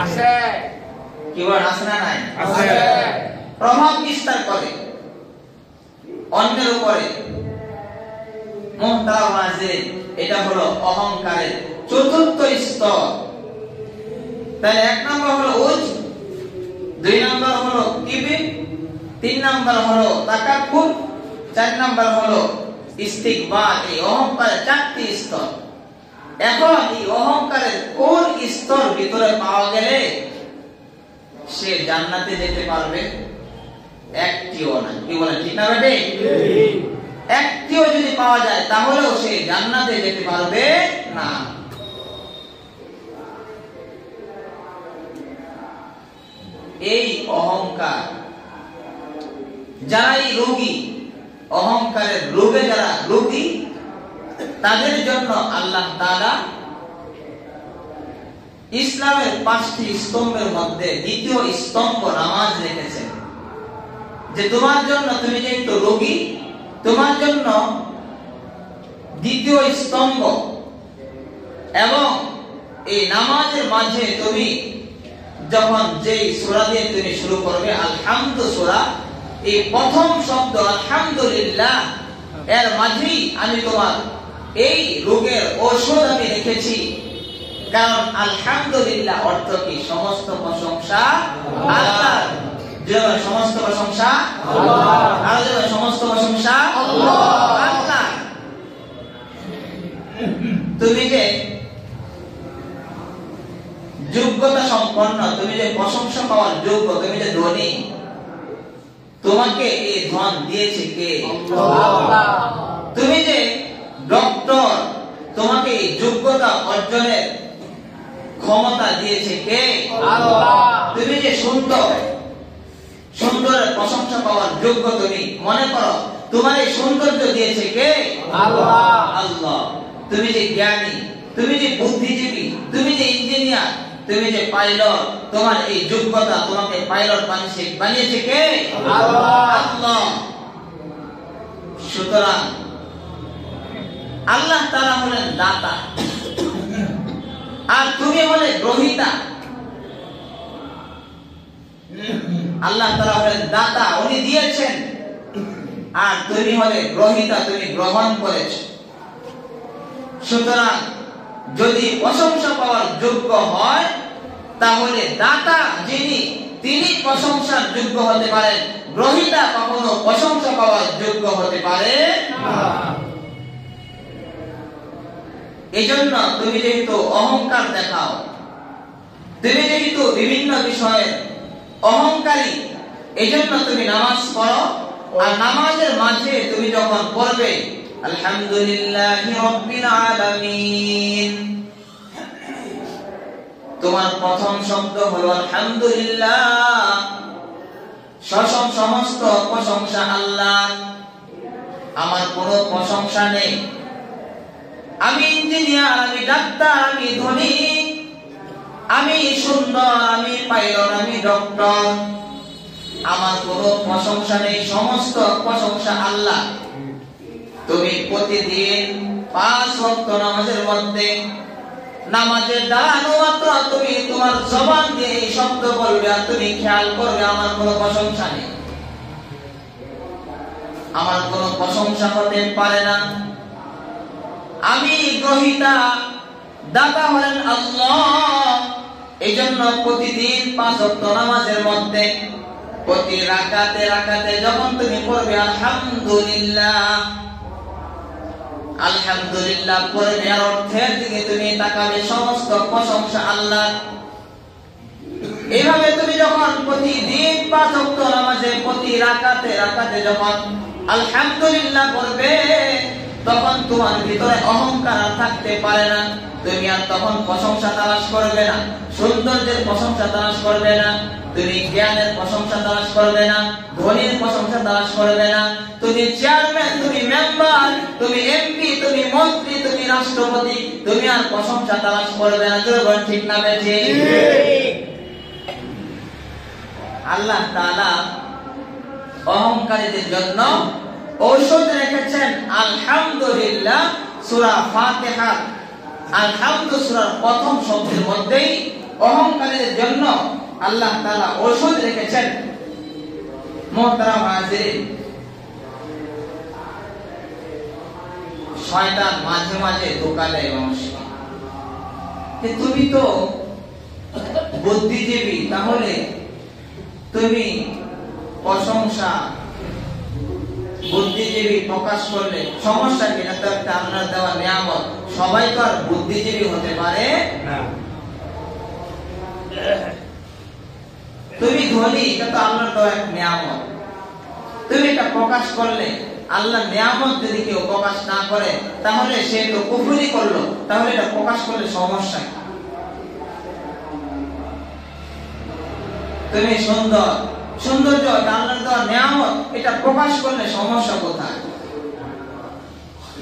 আছে। কি বলেন, আছে না নাই? আছে। প্রভাব বিস্তার করে অন্যের উপরে। মুহতারাম হাজির, এটা হলো অহংকারের চতুর্থ স্তর। তাহলে 1 নাম্বার হলো উজ, 2 নাম্বার হলো কিবির, 3 নাম্বার হলো তাকাব্বুর, 4 নাম্বার হলো ইস্তিকবার। এই অহংকারের 4টি স্তর। এখন এই অহংকারের কোন স্তর ভিতরে পাওয়া গেলে সে জান্নাতে যেতে পারবে? একটিও না। কি বলেন, ঠিক না বেটে? একটিও যদি পাওয়া যায় তাহলেও সে জান্নাতে যেতে পারবে না। এই অহংকার, যারা এই রোগী, অহংকারের রোগে যারা রোগী, তাদের জন্য আল্লাহ তাআলা ইসলামের 5টি স্তম্ভের মধ্যে দ্বিতীয় স্তম্ভ নামাজ রেখেছেন। যে তোমার জন্য, তুমি যেহেতু রোগী, তোমার জন্য দ্বিতীয় স্তম্ভ। এবং এই নামাজের মাঝে তুমি যখন যেই সূরা দিয়ে তুমি শুরু করবে, আলহামদু সূরা, এই প্রথম শব্দ আলহামদুলিল্লাহ এর মাঝেই আমি তোমার এই রোগের ঔষধ আমি রেখেছি। কারণ আলহামদুলিল্লাহ অর্থ কি? সমস্ত প্রশংসা আল্লাহর। যেমন সমস্ত প্রশংসা আল্লাহর, আর যেমন সমস্ত প্রশংসা আল্লাহর। তুমি যে যোগ্যতা সম্পন্ন, তুমি যে প্রশংসা পাওয়ার যোগ্য, তুমি যে ধনী, তোমাকে এই ধন দিয়েছে কে? আল্লাহ। তুমি যে ডক্টর, তোমাকে এই যোগ্যতা অর্জনের ক্ষমতা দিয়েছে কে? আল্লাহ। তুমি যে সুন্দর, সুন্দরের প্রশংসা পাওয়ার যোগ্য, তুমি মনে করো তোমার এই সৌন্দর্য দিয়েছে কে? আল্লাহ। আল্লাহ। তুমি যে জ্ঞানী, তুমি যে বুদ্ধিজীবী, তুমি যে ইঞ্জিনিয়ার, তুমি যে পাইলট, তোমার এই যোগ্যতা, তোমাকে পাইলট বানিয়েছে কে? আল্লাহ। আল্লাহ। সুতরাং আল্লাহ তাআলা হলেন দাতা, আর তুমি হলে গ্রহীতা। আল্লাহ তাআলা হলেন দাতা, উনি দিয়েছেন, আর তুমি হলে গ্রহীতা, তুমি গ্রহণ করেছো। সুতরাং যদি প্রশংসা পাওয়ার যোগ্য হয়, তাহলে দাতা যিনি, তিনি প্রশংসার যোগ্য হতে পারেন, গ্রহীতা কখনো প্রশংসা পাওয়ার যোগ্য হতে পারে না। এজন্য তুমি যেহেতু অহংকার দেখাও, তুমি যেহেতু বিভিন্ন বিষয়ে অহংকারী, এজন্য তুমি নামাজ পড়ো। আর নামাজের মাঝে তুমি যখন পড়বে আলহামদুলিল্লাহি রাব্বিল আলামিন, তোমার প্রথম শব্দ হলো আলহামদুলিল্লাহ, সমস্ত প্রশংসা আল্লাহর, আমার কোনো প্রশংসা নেই। আমি ইঞ্জিনিয়ার, আমি ডাক্তার, আমি ধনী, আমি সুন্দর, আমি পাইলট, আমি ডক্টর, আমার কোনো প্রশংসা নেই, সমস্ত প্রশংসা আল্লাহ। তুমি প্রতিদিন 5 ওয়াক্ত নামাজের মধ্যে, নামাজের দাঁড়ানো মাত্র তুমি তোমার জবান দিয়ে এই শব্দ বলবে, আর তুমি খেয়াল করবে আমার কোনো প্রশংসা নেই, আমার কোনো প্রশংসা হতে পারে না, আমি গ্রহীতা, দাতা হলেন আল্লাহ। এইজন্য প্রতিদিন 5 ওয়াক্ত নামাজের মধ্যে প্রতি রাকাতে রাকাতে যখন তুমি পড়বে আলহামদুলিল্লাহ, আলহামদুলিল্লাহ পড়বে, আর অর্থের দিকে তুমি তাকাবে, সমস্ত প্রশংসা আল্লাহ। এইভাবে তুমি যখন প্রতিদিন 5 ওয়াক্ত নামাজে প্রতি রাকাতে রাকাতে যখন আলহামদুলিল্লাহ পড়বে, তখন তোমার ভিতরে অহংকার থাকতে পারে না। তুমি আর তখন প্রশংসা তালাশ করবে না, সৌন্দর্যের প্রশংসা তালাশ করবে না, তুমি জ্ঞানের প্রশংসা তালাশ করবে না, ধনীর প্রশংসা তালাশ করবে না। তুমি চেয়ারম্যান, তুমি মেম্বার, তুমি এমপি, তুমি মন্ত্রী, তুমি রাষ্ট্রপতি, তুমি আর প্রশংসা তালাশ করবে না। জোরে ঠিক না বেঠি? আল্লাহ তাআলা অহংকারীদের জন্য ঔষধ রেখেছেন আলহামদুলিল্লাহ। সূরা ফাতিহা আলহামদু সূরার প্রথম শব্দের মধ্যেই অহংকারীদের জন্য আল্লাহ তাআলা ঔষধ রেখেছেন। মুহতারাম হাজিরিন, শয়তান মাঝে মাঝে ধোঁকা দেয় মানুষকে, তুমি তো বুদ্ধিজীবী, তাহলে তুমি প্রশংসা বুদ্ধিজীবী প্রকাশ করলে সমস্যা কি? এটা তো একটা আল্লাহর দেওয়া নিয়ামত। সবাই তো আর বুদ্ধিজীবী হতে পারে না। তুমি ধনী, এটা তো আল্লাহর দেওয়া এক নিয়ামত। তুমি এটা প্রকাশ করলে, আল্লাহর নিয়ামত যদি কেউ প্রকাশ না করে তাহলে সে তো কুফরি করলো। তাহলে এটা প্রকাশ করলে সমস্যা কি? তুমি সুন্দর, সৌন্দর্য আল্লাহর দেওয়া নিয়ামত, এটা প্রকাশ করলে সমস্যা কোথায়?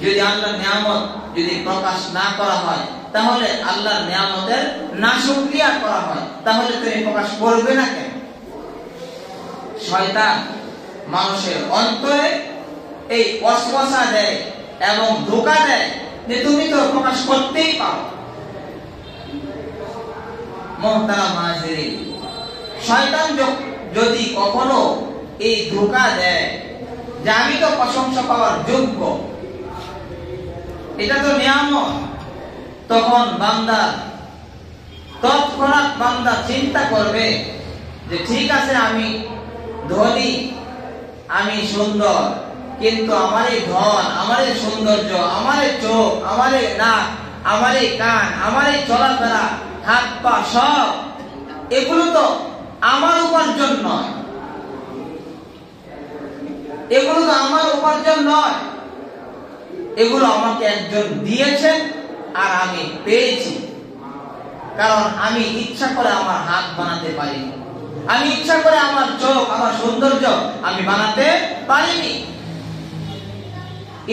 যদি আল্লাহর নিয়ামত যদি প্রকাশ না করা হয় তাহলে আল্লাহর নিয়ামতের নাশুকরিয়া করা হয়, তাহলে তুমি প্রকাশ করবে না কেন? শয়তান মানুষের অন্তরে এই ওয়াসওয়াসা দেয় এবং ধোঁকা দেয় যে তুমি তো প্রকাশ করতেই পারো। মুহতারাম হাজিরিন, শয়তান যদি কখনো এই ধোঁকা দেয় যে আমি তো প্রশংসা পাওয়ার যোগ্য, এটা তো নিয়ামত, তখন বান্দা তৎক্ষণাৎ বান্দা চিন্তা করবে যে ঠিক আছে, আমি ধনী, আমি সুন্দর, কিন্তু আমার এই ধন, আমার এই সৌন্দর্য, আমার এই চোখ, আমার এই নাক, আমার এই কান, আমার এই চলাফেরা, হাত পা সব, এগুলো তো আমার উপার্জন নয়, এগুলো তো আমার উপার্জন নয়, এগুলো আমাকে একজন দিয়েছেন আর আমি পেয়েছি। কারণ আমি ইচ্ছা করে আমার হাত বানাতে পারিনি, আমি ইচ্ছা করে আমার চোখ, আমার সৌন্দর্য আমি বানাতে পারিনি,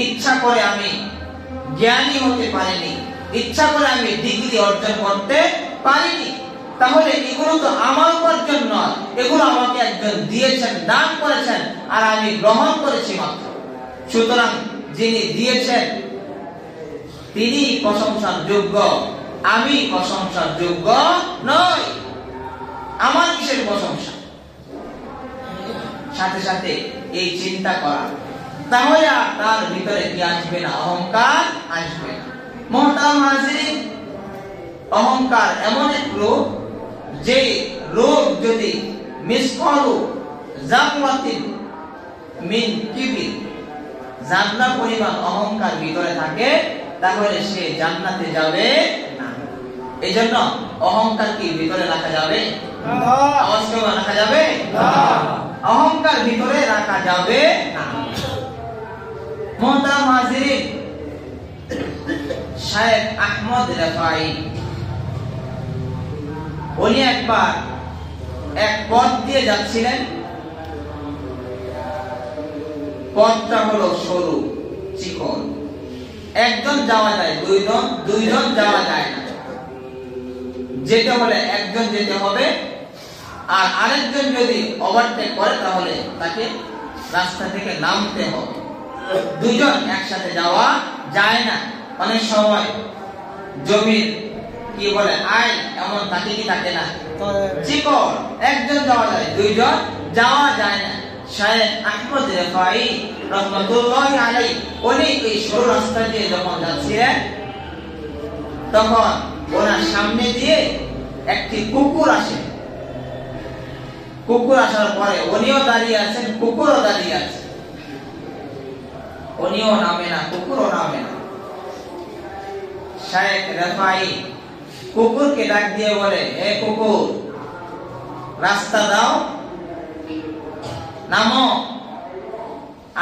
ইচ্ছা করে আমি জ্ঞানী হতে পারিনি, ইচ্ছা করে আমি ডিগ্রি অর্জন করতে পারিনি। তাহলে এগুলো তো আমার উপার্জন নয়, এগুলো আমাকে একজন দিয়েছেন, দান করেছেন, আর আমি গ্রহণ করেছি মাত্র। সুতরাং যিনি দিয়েছেন তিনি প্রশংসার যোগ্য, আমি প্রশংসার যোগ্য নই। আমার কিসের প্রশংসা? সাথে সাথে এই চিন্তা করা, তাহলে আর তার ভিতরে কি আসবে না? অহংকার আসবে না। মুহতারাম হাজিরিন, অহংকার এমন এক রোগ, যে রোগ যদি মিসকালু যাররাতিন মিন কিবির, জান্না পরিমাণ অহংকার ভিতরে থাকে, তাহলে সে জান্নাতে যাবে না। এইজন্য অহংকার কি ভিতরে রাখা যাবে না? আওয়াজ করে রাখা যাবে না? অহংকার ভিতরে রাখা যাবে না। মুহতারাম হাজিরিন, শায়েখ আহমদ রিফাই উনি একবার এক পথ দিয়ে যাচ্ছিলেন। পথটা হলো সরু, চিকন, একজন যাওয়া যায়, দুইজন যাওয়া যায় না। যেতে হলে একজন যেতে হবে, আর আরেকজন যদি ওভারটেক করে তাহলে তাকে রাস্তা থেকে নামতে হবে। দুইজন একসাথে যাওয়া যায় না। অনেক সময় জমির কি বলে আইন এমন থাকে কি থাকে না, চিকন, একজন যাওয়া যায়, দুইজন যাওয়া যায় না। শায়েখ আহমদ রিফাই রাহমাতুল্লাহি আলাইহি উনি এই সরু রাস্তা দিয়ে যখন যাচ্ছিলেন, তখন ওনার সামনে দিয়ে একটি কুকুর আসে। কুকুর আসার পরে উনিও দাঁড়িয়ে আছেন, কুকুরও দাঁড়িয়ে আছে। উনিও নামে না, কুকুরও নামে না। শায়েখ রিফাই কুকুরকে ডাক দিয়ে বলে, হে কুকুর, রাস্তা দাও, নামো।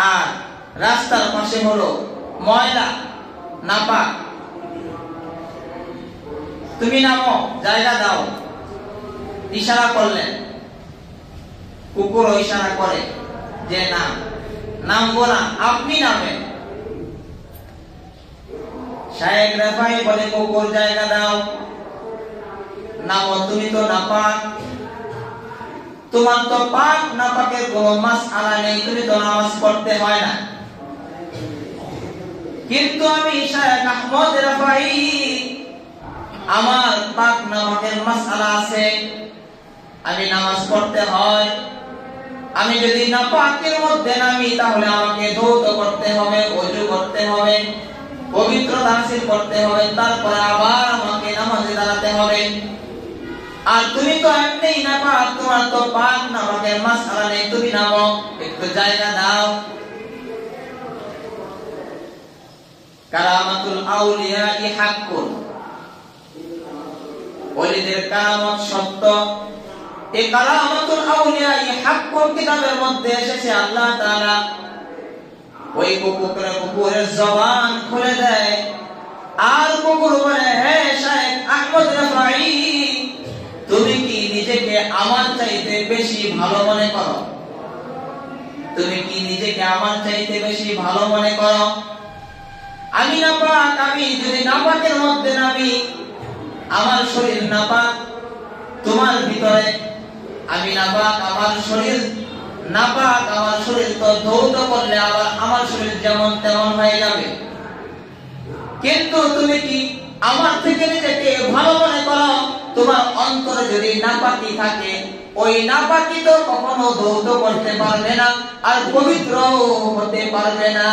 আর রাস্তার পাশে হলো ময়লা, নাপাক, তুমি নামো, জায়গা দাও। ইশারা করলেন, কুকুর ইশারা করে যে না, নামবো না, আপনি নামেন। শায়েখ রিফাই বলে, কুকুর জায়গা দাও, নামো, তুমি তো নাপাক, তোমার তো পাক নাপাকের কোনো মাসআলা নেই, তুমি তো নামাজ পড়তে হয় না। কিন্তু আমি শায়েখ আহমদ রিফাই, আমার পাক নাপাকের মাসআলা আছে, আমি নামাজ পড়তে হয়। আমি যদি নাপাকের মধ্যে নামি তাহলে আমাকে ধৌত করতে হবে, ওযু করতে হবে, পবিত্রতা হাসিল করতে হবে, তারপরে আবার আমাকে নামাজে দাঁড়াতে হবে। আর তুমি তো এমনি না পাক, তোমার তো পাক নামাকের মাসআলা নেই, তুমি নামো, একটু জায়গা দাও। কারামাতুল আউলিয়া হাক্কুন, ওলিদের কারামত সত্য। এই কারামাতুল আউলিয়া হাক্কুন কিতাবের মধ্যে এসেছে আল্লাহ তাআলা ওই কুকুরের জবান খুলে দেয়, আর কুকুর বলে, হে শাইখ আহমদ রাফাই, তুমি কি নিজেকে আমার চাইতে বেশি ভালো মনে করো? তুমি কি নিজেকে আমার চাইতে বেশি ভালো মনে করো? আমি নাপাক, আমি যদি নাপাকের মধ্যে নামি, আমার শরীর নাপাক, তোমার ভিতরে আমি নাপাক, আমার শরীর নাপাক, আমার শরীর তো ধৌত করলে আবার আমার শরীর যেমন তেমন হয়ে যাবে। কিন্তু তুমি কি আমার থেকে নিজেকে ভালো মনে করো? তোমার অন্তরে যদি নাপাকি থাকে, ওই নাপাকি তো কখনো ধৌত করতে পারবে না, আর পবিত্র হতে পারবে না।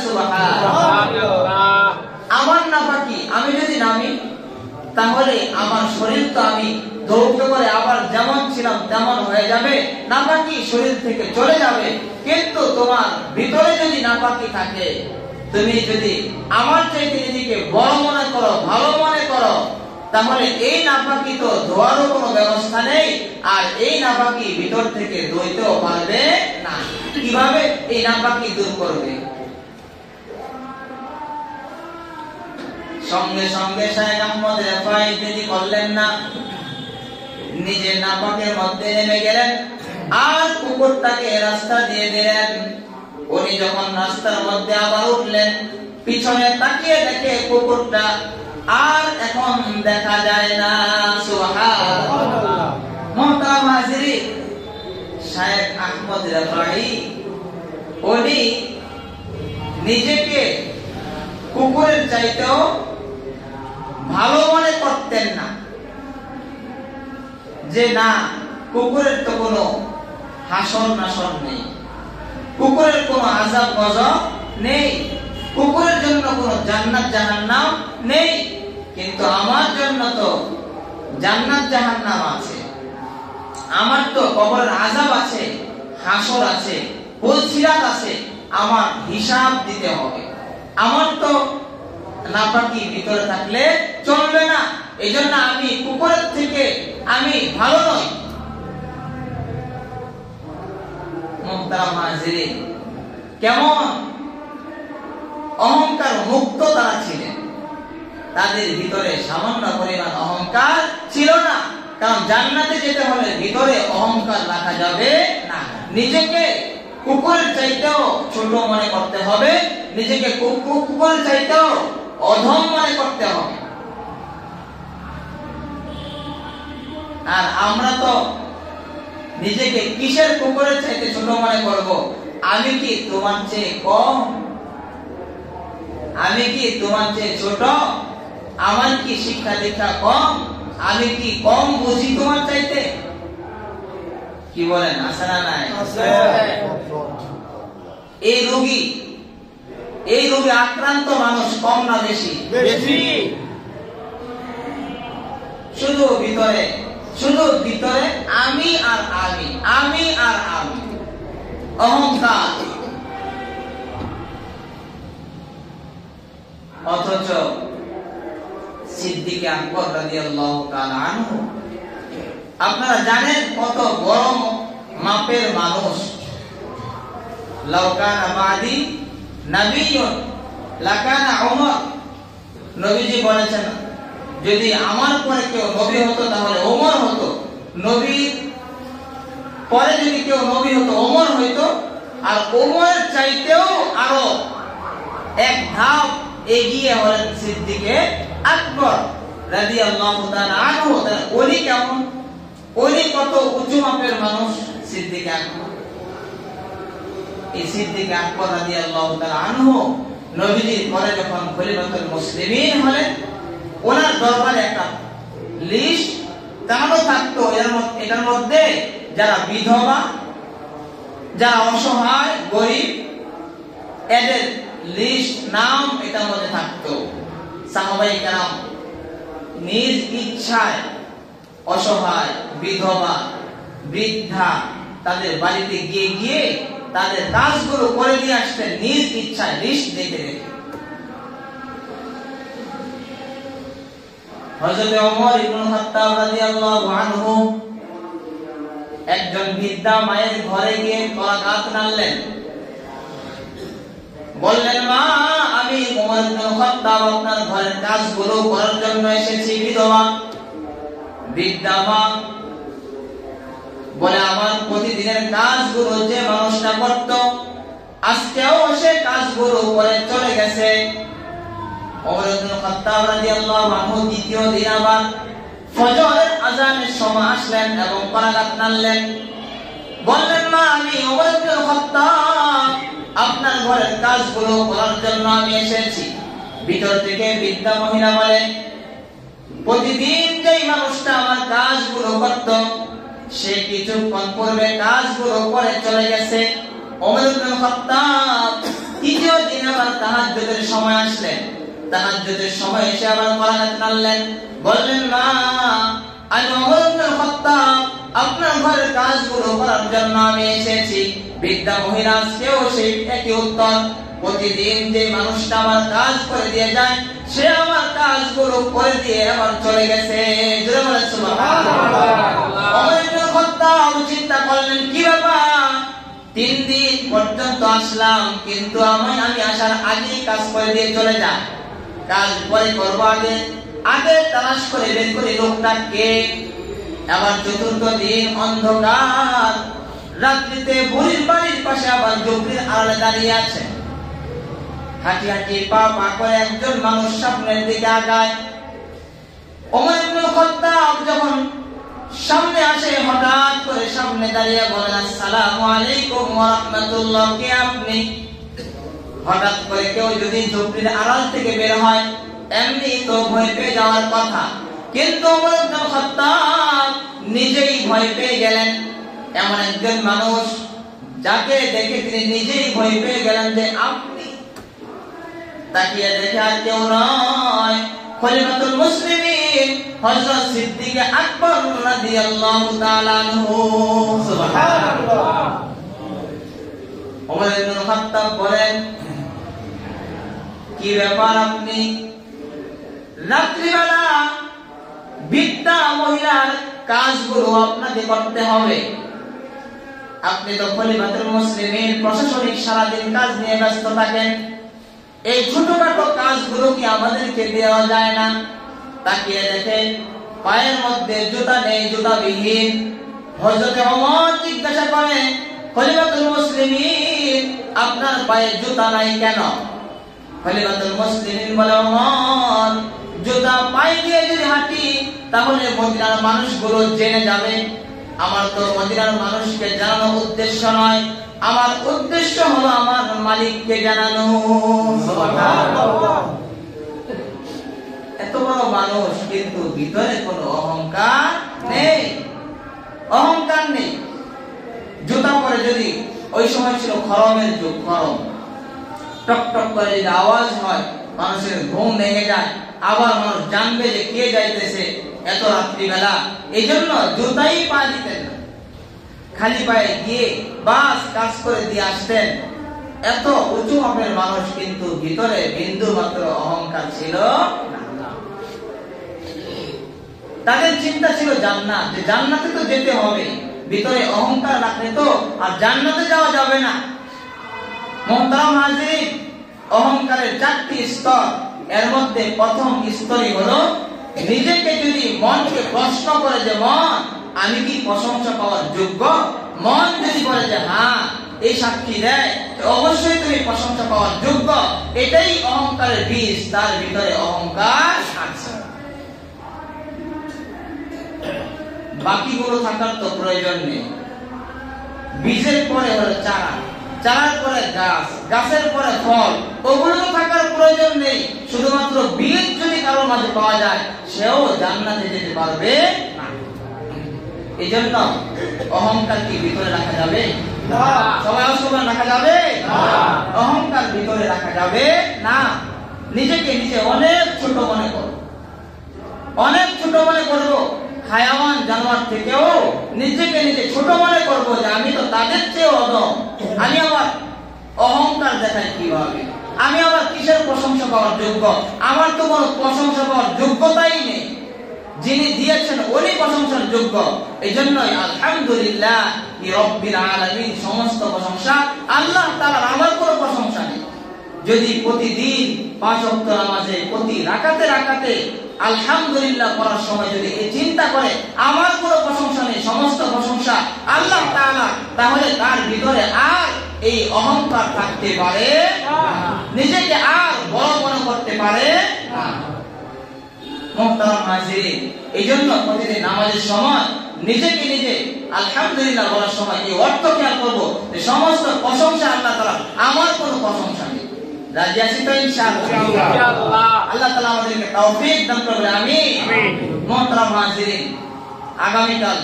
সুবহানাল্লাহ। আমার নাপাকি আমি যদি নামি, তাহলে আমার শরীর তো আমি ধৌত করে আবার যেমন ছিলাম তেমন হয়ে যাবে, নাপাকি শরীর থেকে চলে যাবে। কিন্তু তোমার ভিতরে যদি নাপাকি থাকে, তুমি যদি আমার চাইতে নিজেকে বড় মনে করো, ভালো মনে করো, তাহলে এই নাপাকি তো ধোয়ারও কোনো ব্যবস্থা নেই, আর এই নাপাকি ভিতর থেকে ধুইতেও পারবে না। কিভাবে এই নাপাকি দূর করবে? সঙ্গে সঙ্গে শাইখ আহমদ রাফাই দেরি করলেন না, নিজে নাপাকের মধ্যে নেমে গেলেন, আর কুকুরটাকে রাস্তা দিয়ে দিলেন। উনি যখন রাস্তার মধ্যে আবার উঠলেন, পিছনে তাকিয়ে দেখে কুকুরটা আর এখন দেখা যায় না। সুবহানাল্লাহ। মুহতারাম হাজিরিন, শাইখ আহমদ রাফাই উনি নিজেকে কুকুরের চাইতেও ভালো মনে করতেন না, যে না, কুকুরের তো কোনো হাসন নাসন নেই, কুকুরের কোনো আযাব গজব নেই, কুকুরের জন্য কোনো জান্নাত জাহান্নাম নেই, কিন্তু আমার জন্য তো জান্নাত জাহান্নাম আছে, আমার তো কবরের আযাব আছে, হাসর আছে, পুলসিরাত আছে, আমার হিসাব দিতে হবে। আমার তো নাপাকি ভিতরে থাকলে চলবে না, এজন্য আমি কুকুরের থেকে আমি ভালো নই। মুহতারাম হাজিরিন, কেমন অহংকার মুক্ত তারা ছিলেন, তাদের ভিতরে সামান্য পরিমাণ অহংকার ছিল না। কারণ জান্নাতে যেতে হলে ভিতরে অহংকার রাখা যাবে না, নিজেকে কুকুরের চাইতেও ছোট মনে করতে হবে, নিজেকে কুকুরের চাইতেও অধম মনে করতে হবে। আর আমরা তো নিজেকে কিসের কুকুরের চাইতে ছোট মনে করব? আমি কি তোমার চেয়ে কম? আমি কি তোমার চেয়ে ছোট? আমার কি শিক্ষা দীক্ষা কম? আমি কি কম বুঝি তোমার চাইতে? কি বলেন, আছে না নাই? এই রোগী আক্রান্ত মানুষ কম না বেশি? বেশি। শুধু ভিতরে আমি আর আমি, আমি আর আমি, অহংকার। অথচ সিদ্দিক আকবর রাদিয়াল্লাহু তাআলা আনহু, আপনারা জানেন কত বড় মাপের মানুষ। লাউ কানা বাদি নবিয়্যুন লাকানা উমর, নবীজি বলেছেন যদি আমার পরে কেউ নবী হতো তাহলে ওমর হতো, নবীর পরে যদি কেউ নবী হতো ওমর হইতো। আর ওমরের চাইতেও আরো এক ধাপ এগিয়ে হলেন সিদ্দিকে আকবর রাদিয়াল্লাহু তাআলা আনহু। উনি কেমন, উনি কত উঁচু মাপের মানুষ সিদ্দিক আকবর। এই সিদ্দিক আকবর রাদিয়াল্লাহু তাআলা আনহু নবীজির পরে যখন খলিফাতুল মুসলিমিন হলেন, ওনার দরবারে একটা লিস্ট টানানো থাকতো, এটার মধ্যে যারা বিধবা, যারা অসহায় গরিব, এদের লিস্ট নাম এটার মধ্যে থাকতো। সাহাবায়ে কেরাম নিজ ইচ্ছায় অসহায়, বিধবা, বৃদ্ধা তাদের বাড়িতে গিয়ে গিয়ে তাদের কাজগুলো করে দিয়ে আসতেন নিজ ইচ্ছায়, রিস্ক দেখে দেখে। হযরত ওমর ইবনে খাত্তাব রাদিয়াল্লাহু আনহু একজন বৃদ্ধা মায়ের ঘরে গিয়ে কলাকাত নাড়লেন, বললেন, মা আমি ওমর ইবনে খাত্তাব আপনার ঘরের কাজগুলো করার জন্য এসেছি। বিধবা বৃদ্ধা মা বলে, আমার প্রতিদিনের কাজগুলো যে মানুষটা করত আজকেও সে কাজগুলো করে চলে গেছে। ওমর ইবনে খাত্তাব রাদিয়াল্লাহু আনহু দ্বিতীয় দিন আবার ফজরের আযানের সময় আসলেন এবং কলাকাত নাড়লেন, বললেন, মা আমি ওমর ইবনে খাত্তাব আপনার ঘরের কাজগুলো করার জন্য আমি এসেছি। ভিতর থেকে বৃদ্ধা মহিলা বলে, প্রতিদিন যেই মানুষটা আমার কাজগুলো করত সে কিছুক্ষণ পূর্বে কাজগুলো করে চলে গেছে। ওমর ইবনে খাত্তাব তৃতীয় দিন আবার তাহাজ্জুদের সময় আসলেন। তাহাজ্জুদের সময় এসে আবার কলাকাত নাড়লেন, বললেন, মা আমি ওমর ইবনে খাত্তাব আপনার ঘরের কাজগুলো করার জন্য আমি এসেছি। বৃদ্ধা মহিলা আজকেও সেই একই উত্তর, প্রতিদিন যে মানুষটা আমার কাজ করে দিয়ে যায় সে আমার কাজগুলো করে দিয়ে আবার চলে গেছে। জোরে বলেন সুবহানাল্লাহ। ওমর ইবনে খাত্তাব চিন্তা করলেন, কি ব্যাপার, 3 দিন পর্যন্ত আসলাম কিন্তু আমি আসার আগেই কাজ করে দিয়ে চলে যায়। কাজ পরে করব, আগে তালাশ করে বের করে লোকটা কে। আবার চতুর্থ দিন অন্ধকার রাত্রিতে বুড়ির বাড়ির পাশে আবার ঝুপড়ির আড়ালে দাঁড়িয়ে আছে। হাঁটি হাঁটি পা পা করে একজন মানুষ সামনের দিকে আগায়। ওমর ইবনে খাত্তাব যখন সামনে আসে হঠাৎ করে সামনে দাঁড়িয়ে বলেন, আসসালামু আলাইকুম ওয়া রাহমাতুল্লাহ। কে আপনি? হঠাৎ করে কেউ যদি ঝুপড়ির আড়াল থেকে বের হয় এমনি তো ভয় পেয়ে যাওয়ার কথা, কিন্তু ওমর ইবনে খাত্তাব নিজেই ভয় পেয়ে গেলেন। এমন একজন মানুষ যাকে দেখে তিনি নিজেই ভয় পেয়ে গেলেন যে আপনি। তাকিয়ে দেখে আর কেউ নয়, খলিফাতুল মুসলিমিন হযরত সিদ্দিক আকবর রাদিয়াল্লাহু তাআলা আনহু। সুবহানাল্লাহ। ওমর ইবনে খাত্তাব বলেন, কি ব্যাপার আপনি? রাত্রিবেলা বৃদ্ধা মহিলার কাজগুলো আপনাকে করতে হবে। আপনি তো খলিফাতুল মুসলিমিন, প্রশাসনিক সারাদিন কাজ নিয়ে ব্যস্ত থাকেন, এই ছোটখাটো কাজগুলো কি আমাদেরকে দেওয়া যায় না? তাকিয়ে দেখেন পায়ের মধ্যে জুতা নেই, জুতাবিহীন। হযরত ওমর জিজ্ঞাসা করে, খলিফাতুল মুসলিমিন আপনার পায়ে জুতা নাই কেন? খলিফাতুল মুসলিমিন বলে, ওমর জুতা পায়ে দিয়ে যদি হাঁটি তাহলে মদিনার মানুষগুলো জেনে যাবে। আমার তো মদিনার মানুষকে জানানোর উদ্দেশ্য নয়, আমার উদ্দেশ্য হলো আমার মালিককে জানানো। সুবহানাল্লাহ। এত বড় মানুষ কিন্তু ভিতরে কোনো অহংকার নেই, অহংকার নেই। জুতা পরে যদি, ওই সময় ছিল খরমের যুগ, খরম, টক টক করে যদি আওয়াজ হয় মানুষের ঘুম ভেঙে যায়, আবার মানুষ জানবে যে কে যাইতেছে এত রাত্রিবেলা। এই জন্য জুতাই পা দিতেন না, খালি পায়ে গিয়ে বাস কাজ করে দিয়ে আসতেন। এত উঁচু মাপের মানুষ কিন্তু ভিতরে বিন্দু মাত্র অহংকার ছিল না। তাদের চিন্তা ছিল জান্নাত, যে জান্নাতে তো যেতে হবে, ভিতরে অহংকার রাখলে তো আর জান্নাতে যাওয়া যাবে না। মুহতারাম হাজিরিন, অহংকারের 4টি স্তর। এর মধ্যে প্রথম স্তরই হলো নিজেকে যদি মনকে প্রশ্ন করে যে মন আমি কি প্রশংসা পাওয়ার যোগ্য, মন যদি বলে যে হ্যাঁ, এই সাক্ষী দেয় অবশ্যই তুমি প্রশংসা পাওয়ার যোগ্য, এটাই অহংকারের বীজ, তার ভিতরে অহংকার আছে। বাকিগুলো থাকার তো প্রয়োজন নেই। বীজের পরে হলো চারা, চারার পরে গাছ, গাছের পরে ফল, ওগুলো তো থাকার প্রয়োজন নেই। শুধুমাত্র বীজ যদি কারোর মাঝে পাওয়া যায় সেও জান্নাতে যেতে পারবে না। এই জন্য অহংকার কি ভিতরে রাখা যাবে না? সবাই সবাই রাখা যাবে না, অহংকার ভিতরে রাখা যাবে না। নিজেকে নিজে অনেক ছোট মনে করো, অনেক ছোট মনে করবো। হায়াওয়ান জানোয়ার থেকেও নিজেকে নিজে ছোট মনে করব যে আমি তো তাদের চেয়ে অদম, আমি আবার অহংকার দেখাই কিভাবে, আমি আবার কিসের প্রশংসা পাওয়ার যোগ্য, আমার তো কোনো প্রশংসা পাওয়ার যোগ্যতাই নেই, যিনি দিয়েছেন উনি প্রশংসার যোগ্য। এজন্যই আলহামদুলিল্লাহ রাব্বিল আলামিন, সমস্ত প্রশংসা আল্লাহ তাআলার, আমার কোনো প্রশংসা নেই। যদি প্রতিদিন 5 ওয়াক্ত নামাজে প্রতি রাকাতে আলহামদুলিল্লাহ পড়ার সময় যদি এই চিন্তা করে আমার কোনো প্রশংসা নেই, সমস্ত প্রশংসা আল্লাহ তাআলা, তাহলে তার ভিতরে আর এই অহংকার থাকতে পারে না, নিজেকে আর বড় মনে করতে পারে না। মুহতারাম হাজিরিন, এইজন্য প্রতিদিন নামাজের সময় নিজেকে নিজে আলহামদুলিল্লাহ বলার সময় এই অর্থ খেয়াল করব যে সমস্ত প্রশংসা আল্লাহ তাআলা, আমার কোনো প্রশংসা নেই। রাজি আছি তো ইনশাআল্লাহ? আল্লাহ তাআলা আমাদেরকে তৌফিক দান করবেন, আমিন। মুহতারাম হাজিরিন, আগামীকাল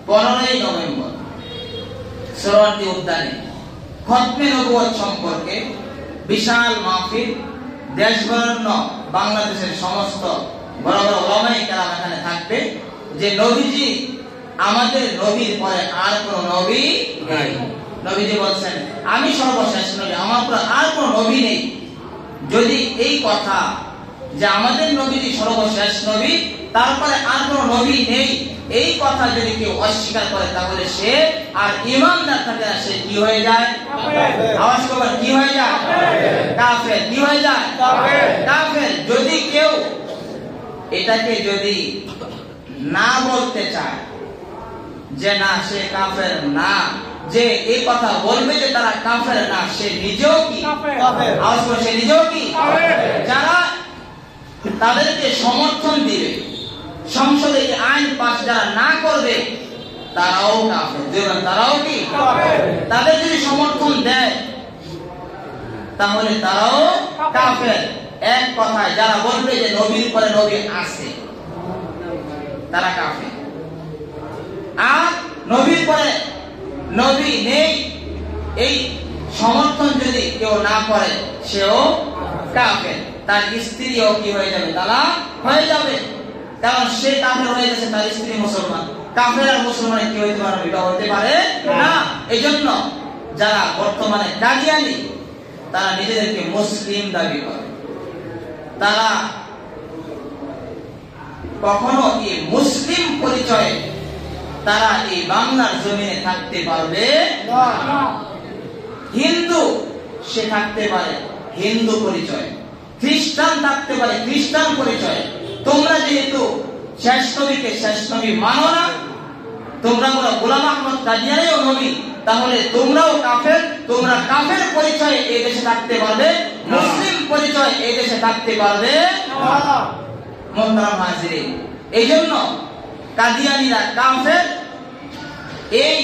15ই নভেম্বর সোহরাওয়ার্দী উদ্যানে খতমে নবুয়ত সম্পর্কে বিশাল মাহফিল, দেশবরেণ্য বাংলাদেশের সমস্ত বড় বড় উলামায়ে কেরাম এখানে থাকবে। যে নবীজি, আমাদের নবীর পরে আর কোন নবী নেই। নবীজি বলছেন আমি সর্বশেষ নবী, আমার পরে আর কোন নবী নেই। যদি এই কথা যে আমাদের নবীজি সর্বশেষ নবী, তারপরে আর কোন নবী নেই, এই কথা যদি কেউ অস্বীকার করে তাহলে সে আর ঈমানদার থাকে না, সে কি হয়ে যায়? আওয়াজ করবেন, কি হয়ে যায়? কাফের। কি হয়ে যায়? কাফের। যদি কেউ এটাকে যদি না বলতে চায় যে না সে কাফের না, যে এই কথা বলবে যে তারা কাফের না, সে নিজেও কি কাফের? আওয়াজ করে, সে নিজেও কি কাফের? যারা তাদেরকে সমর্থন দিবে, সংসদে এই আইন পাস যারা না করবে, তারাও কাফের। তারাও কি কাফের? তাদের যদি সমর্থন দেয় তাহলে তারাও কাফের। এক কথায় যারা বলবে যে নবীর পরে নবী আছে, তারা কাফের। আর নবীর পরে নবী নেই, এই সমর্থন যদি কেউ না করে, সেও কাফের। তার স্ত্রীও কি হয়ে যাবে? তালাক হয়ে যাবে। কারণ সে কাফের হয়ে গেছে, তার স্ত্রী মুসলমান। কাফের আর মুসলমানের কি হইতে পারে? বিবাহ হতে পারে না। এজন্য যারা বর্তমানে কাদিয়ানী, তারা নিজেদেরকে মুসলিম দাবি করে, তারা কখনো এই মুসলিম পরিচয়ে তারা এই বাংলার জমিনে থাকতে পারবে না। হিন্দু সে থাকতে পারে হিন্দু পরিচয়, খ্রিস্টান থাকতে পারে খ্রিস্টান পরিচয়। তোমরা যেহেতু শেষ নবীকে শেষ নবী মানো না, তোমরা বলো গোলাম আহমদ কাদিয়ানীও নবী, তাহলে তোমরাও কাফের। তোমরা কাফের পরিচয়ে এই দেশে থাকতে পারবে, মুসলিম পরিচয় এই দেশে থাকতে পারবে না। মুহতারাম হাজিরিন, এইজন্য কাদিয়ানীরা কাফের, এই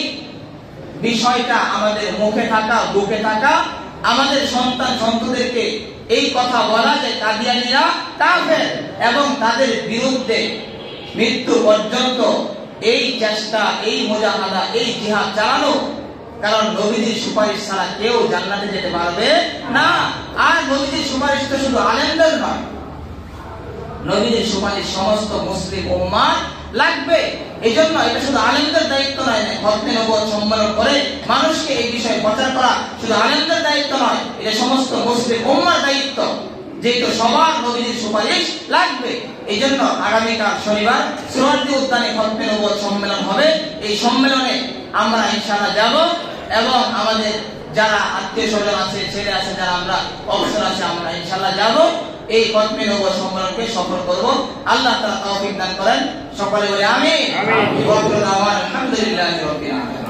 বিষয়টা আমাদের মুখে থাকা, বুকে থাকা, আমাদের সন্তান সন্ততিদেরকে এই কথা বলা যে কাদিয়ানীরা কাফের, এবং তাদের বিরুদ্ধে মৃত্যু পর্যন্ত এই চেষ্টা, এই মুজাহাদা, এই জিহাদ চালানো। কারণ নবীজির সুপারিশ ছাড়া কেউ জান্নাতে যেতে পারবে না। আর নবীজির সুপারিশ তো শুধু আলেমদের নয়, নবীজির সুপারিশ সমস্ত মুসলিম উম্মাহ লাগবে। এই জন্য এটা শুধু আলেমদের দায়িত্ব নয়, খতমে নবুয়ত সম্মেলন করে মানুষকে এই বিষয়ে প্রচার করা শুধু আলেমদের দায়িত্ব নয়, এটা সমস্ত মুসলিম উম্মাহর দায়িত্ব, যেহেতু সবার নবীজির সুপারিশ লাগবে। এই জন্য আগামীকাল শনিবার সোহরাওয়ার্দী উদ্যানে খতমে নবুয়ত সম্মেলন হবে। এই সম্মেলনে আমরা ইনশাআল্লাহ যাব, এবং আমাদের যারা আত্মীয় স্বজন আছে, ছেলে আছে, যারা আমরা অবসর আছে, আমরা ইনশাআল্লাহ যাব। এই খতমে নবুয়ত সম্মেলনকে সফল করব। আল্লাহ তাআলা তৌফিক দান করেন। সকলে বলি আমিন। আলহামদুলিল্লাহি রাব্বিল আলামিন।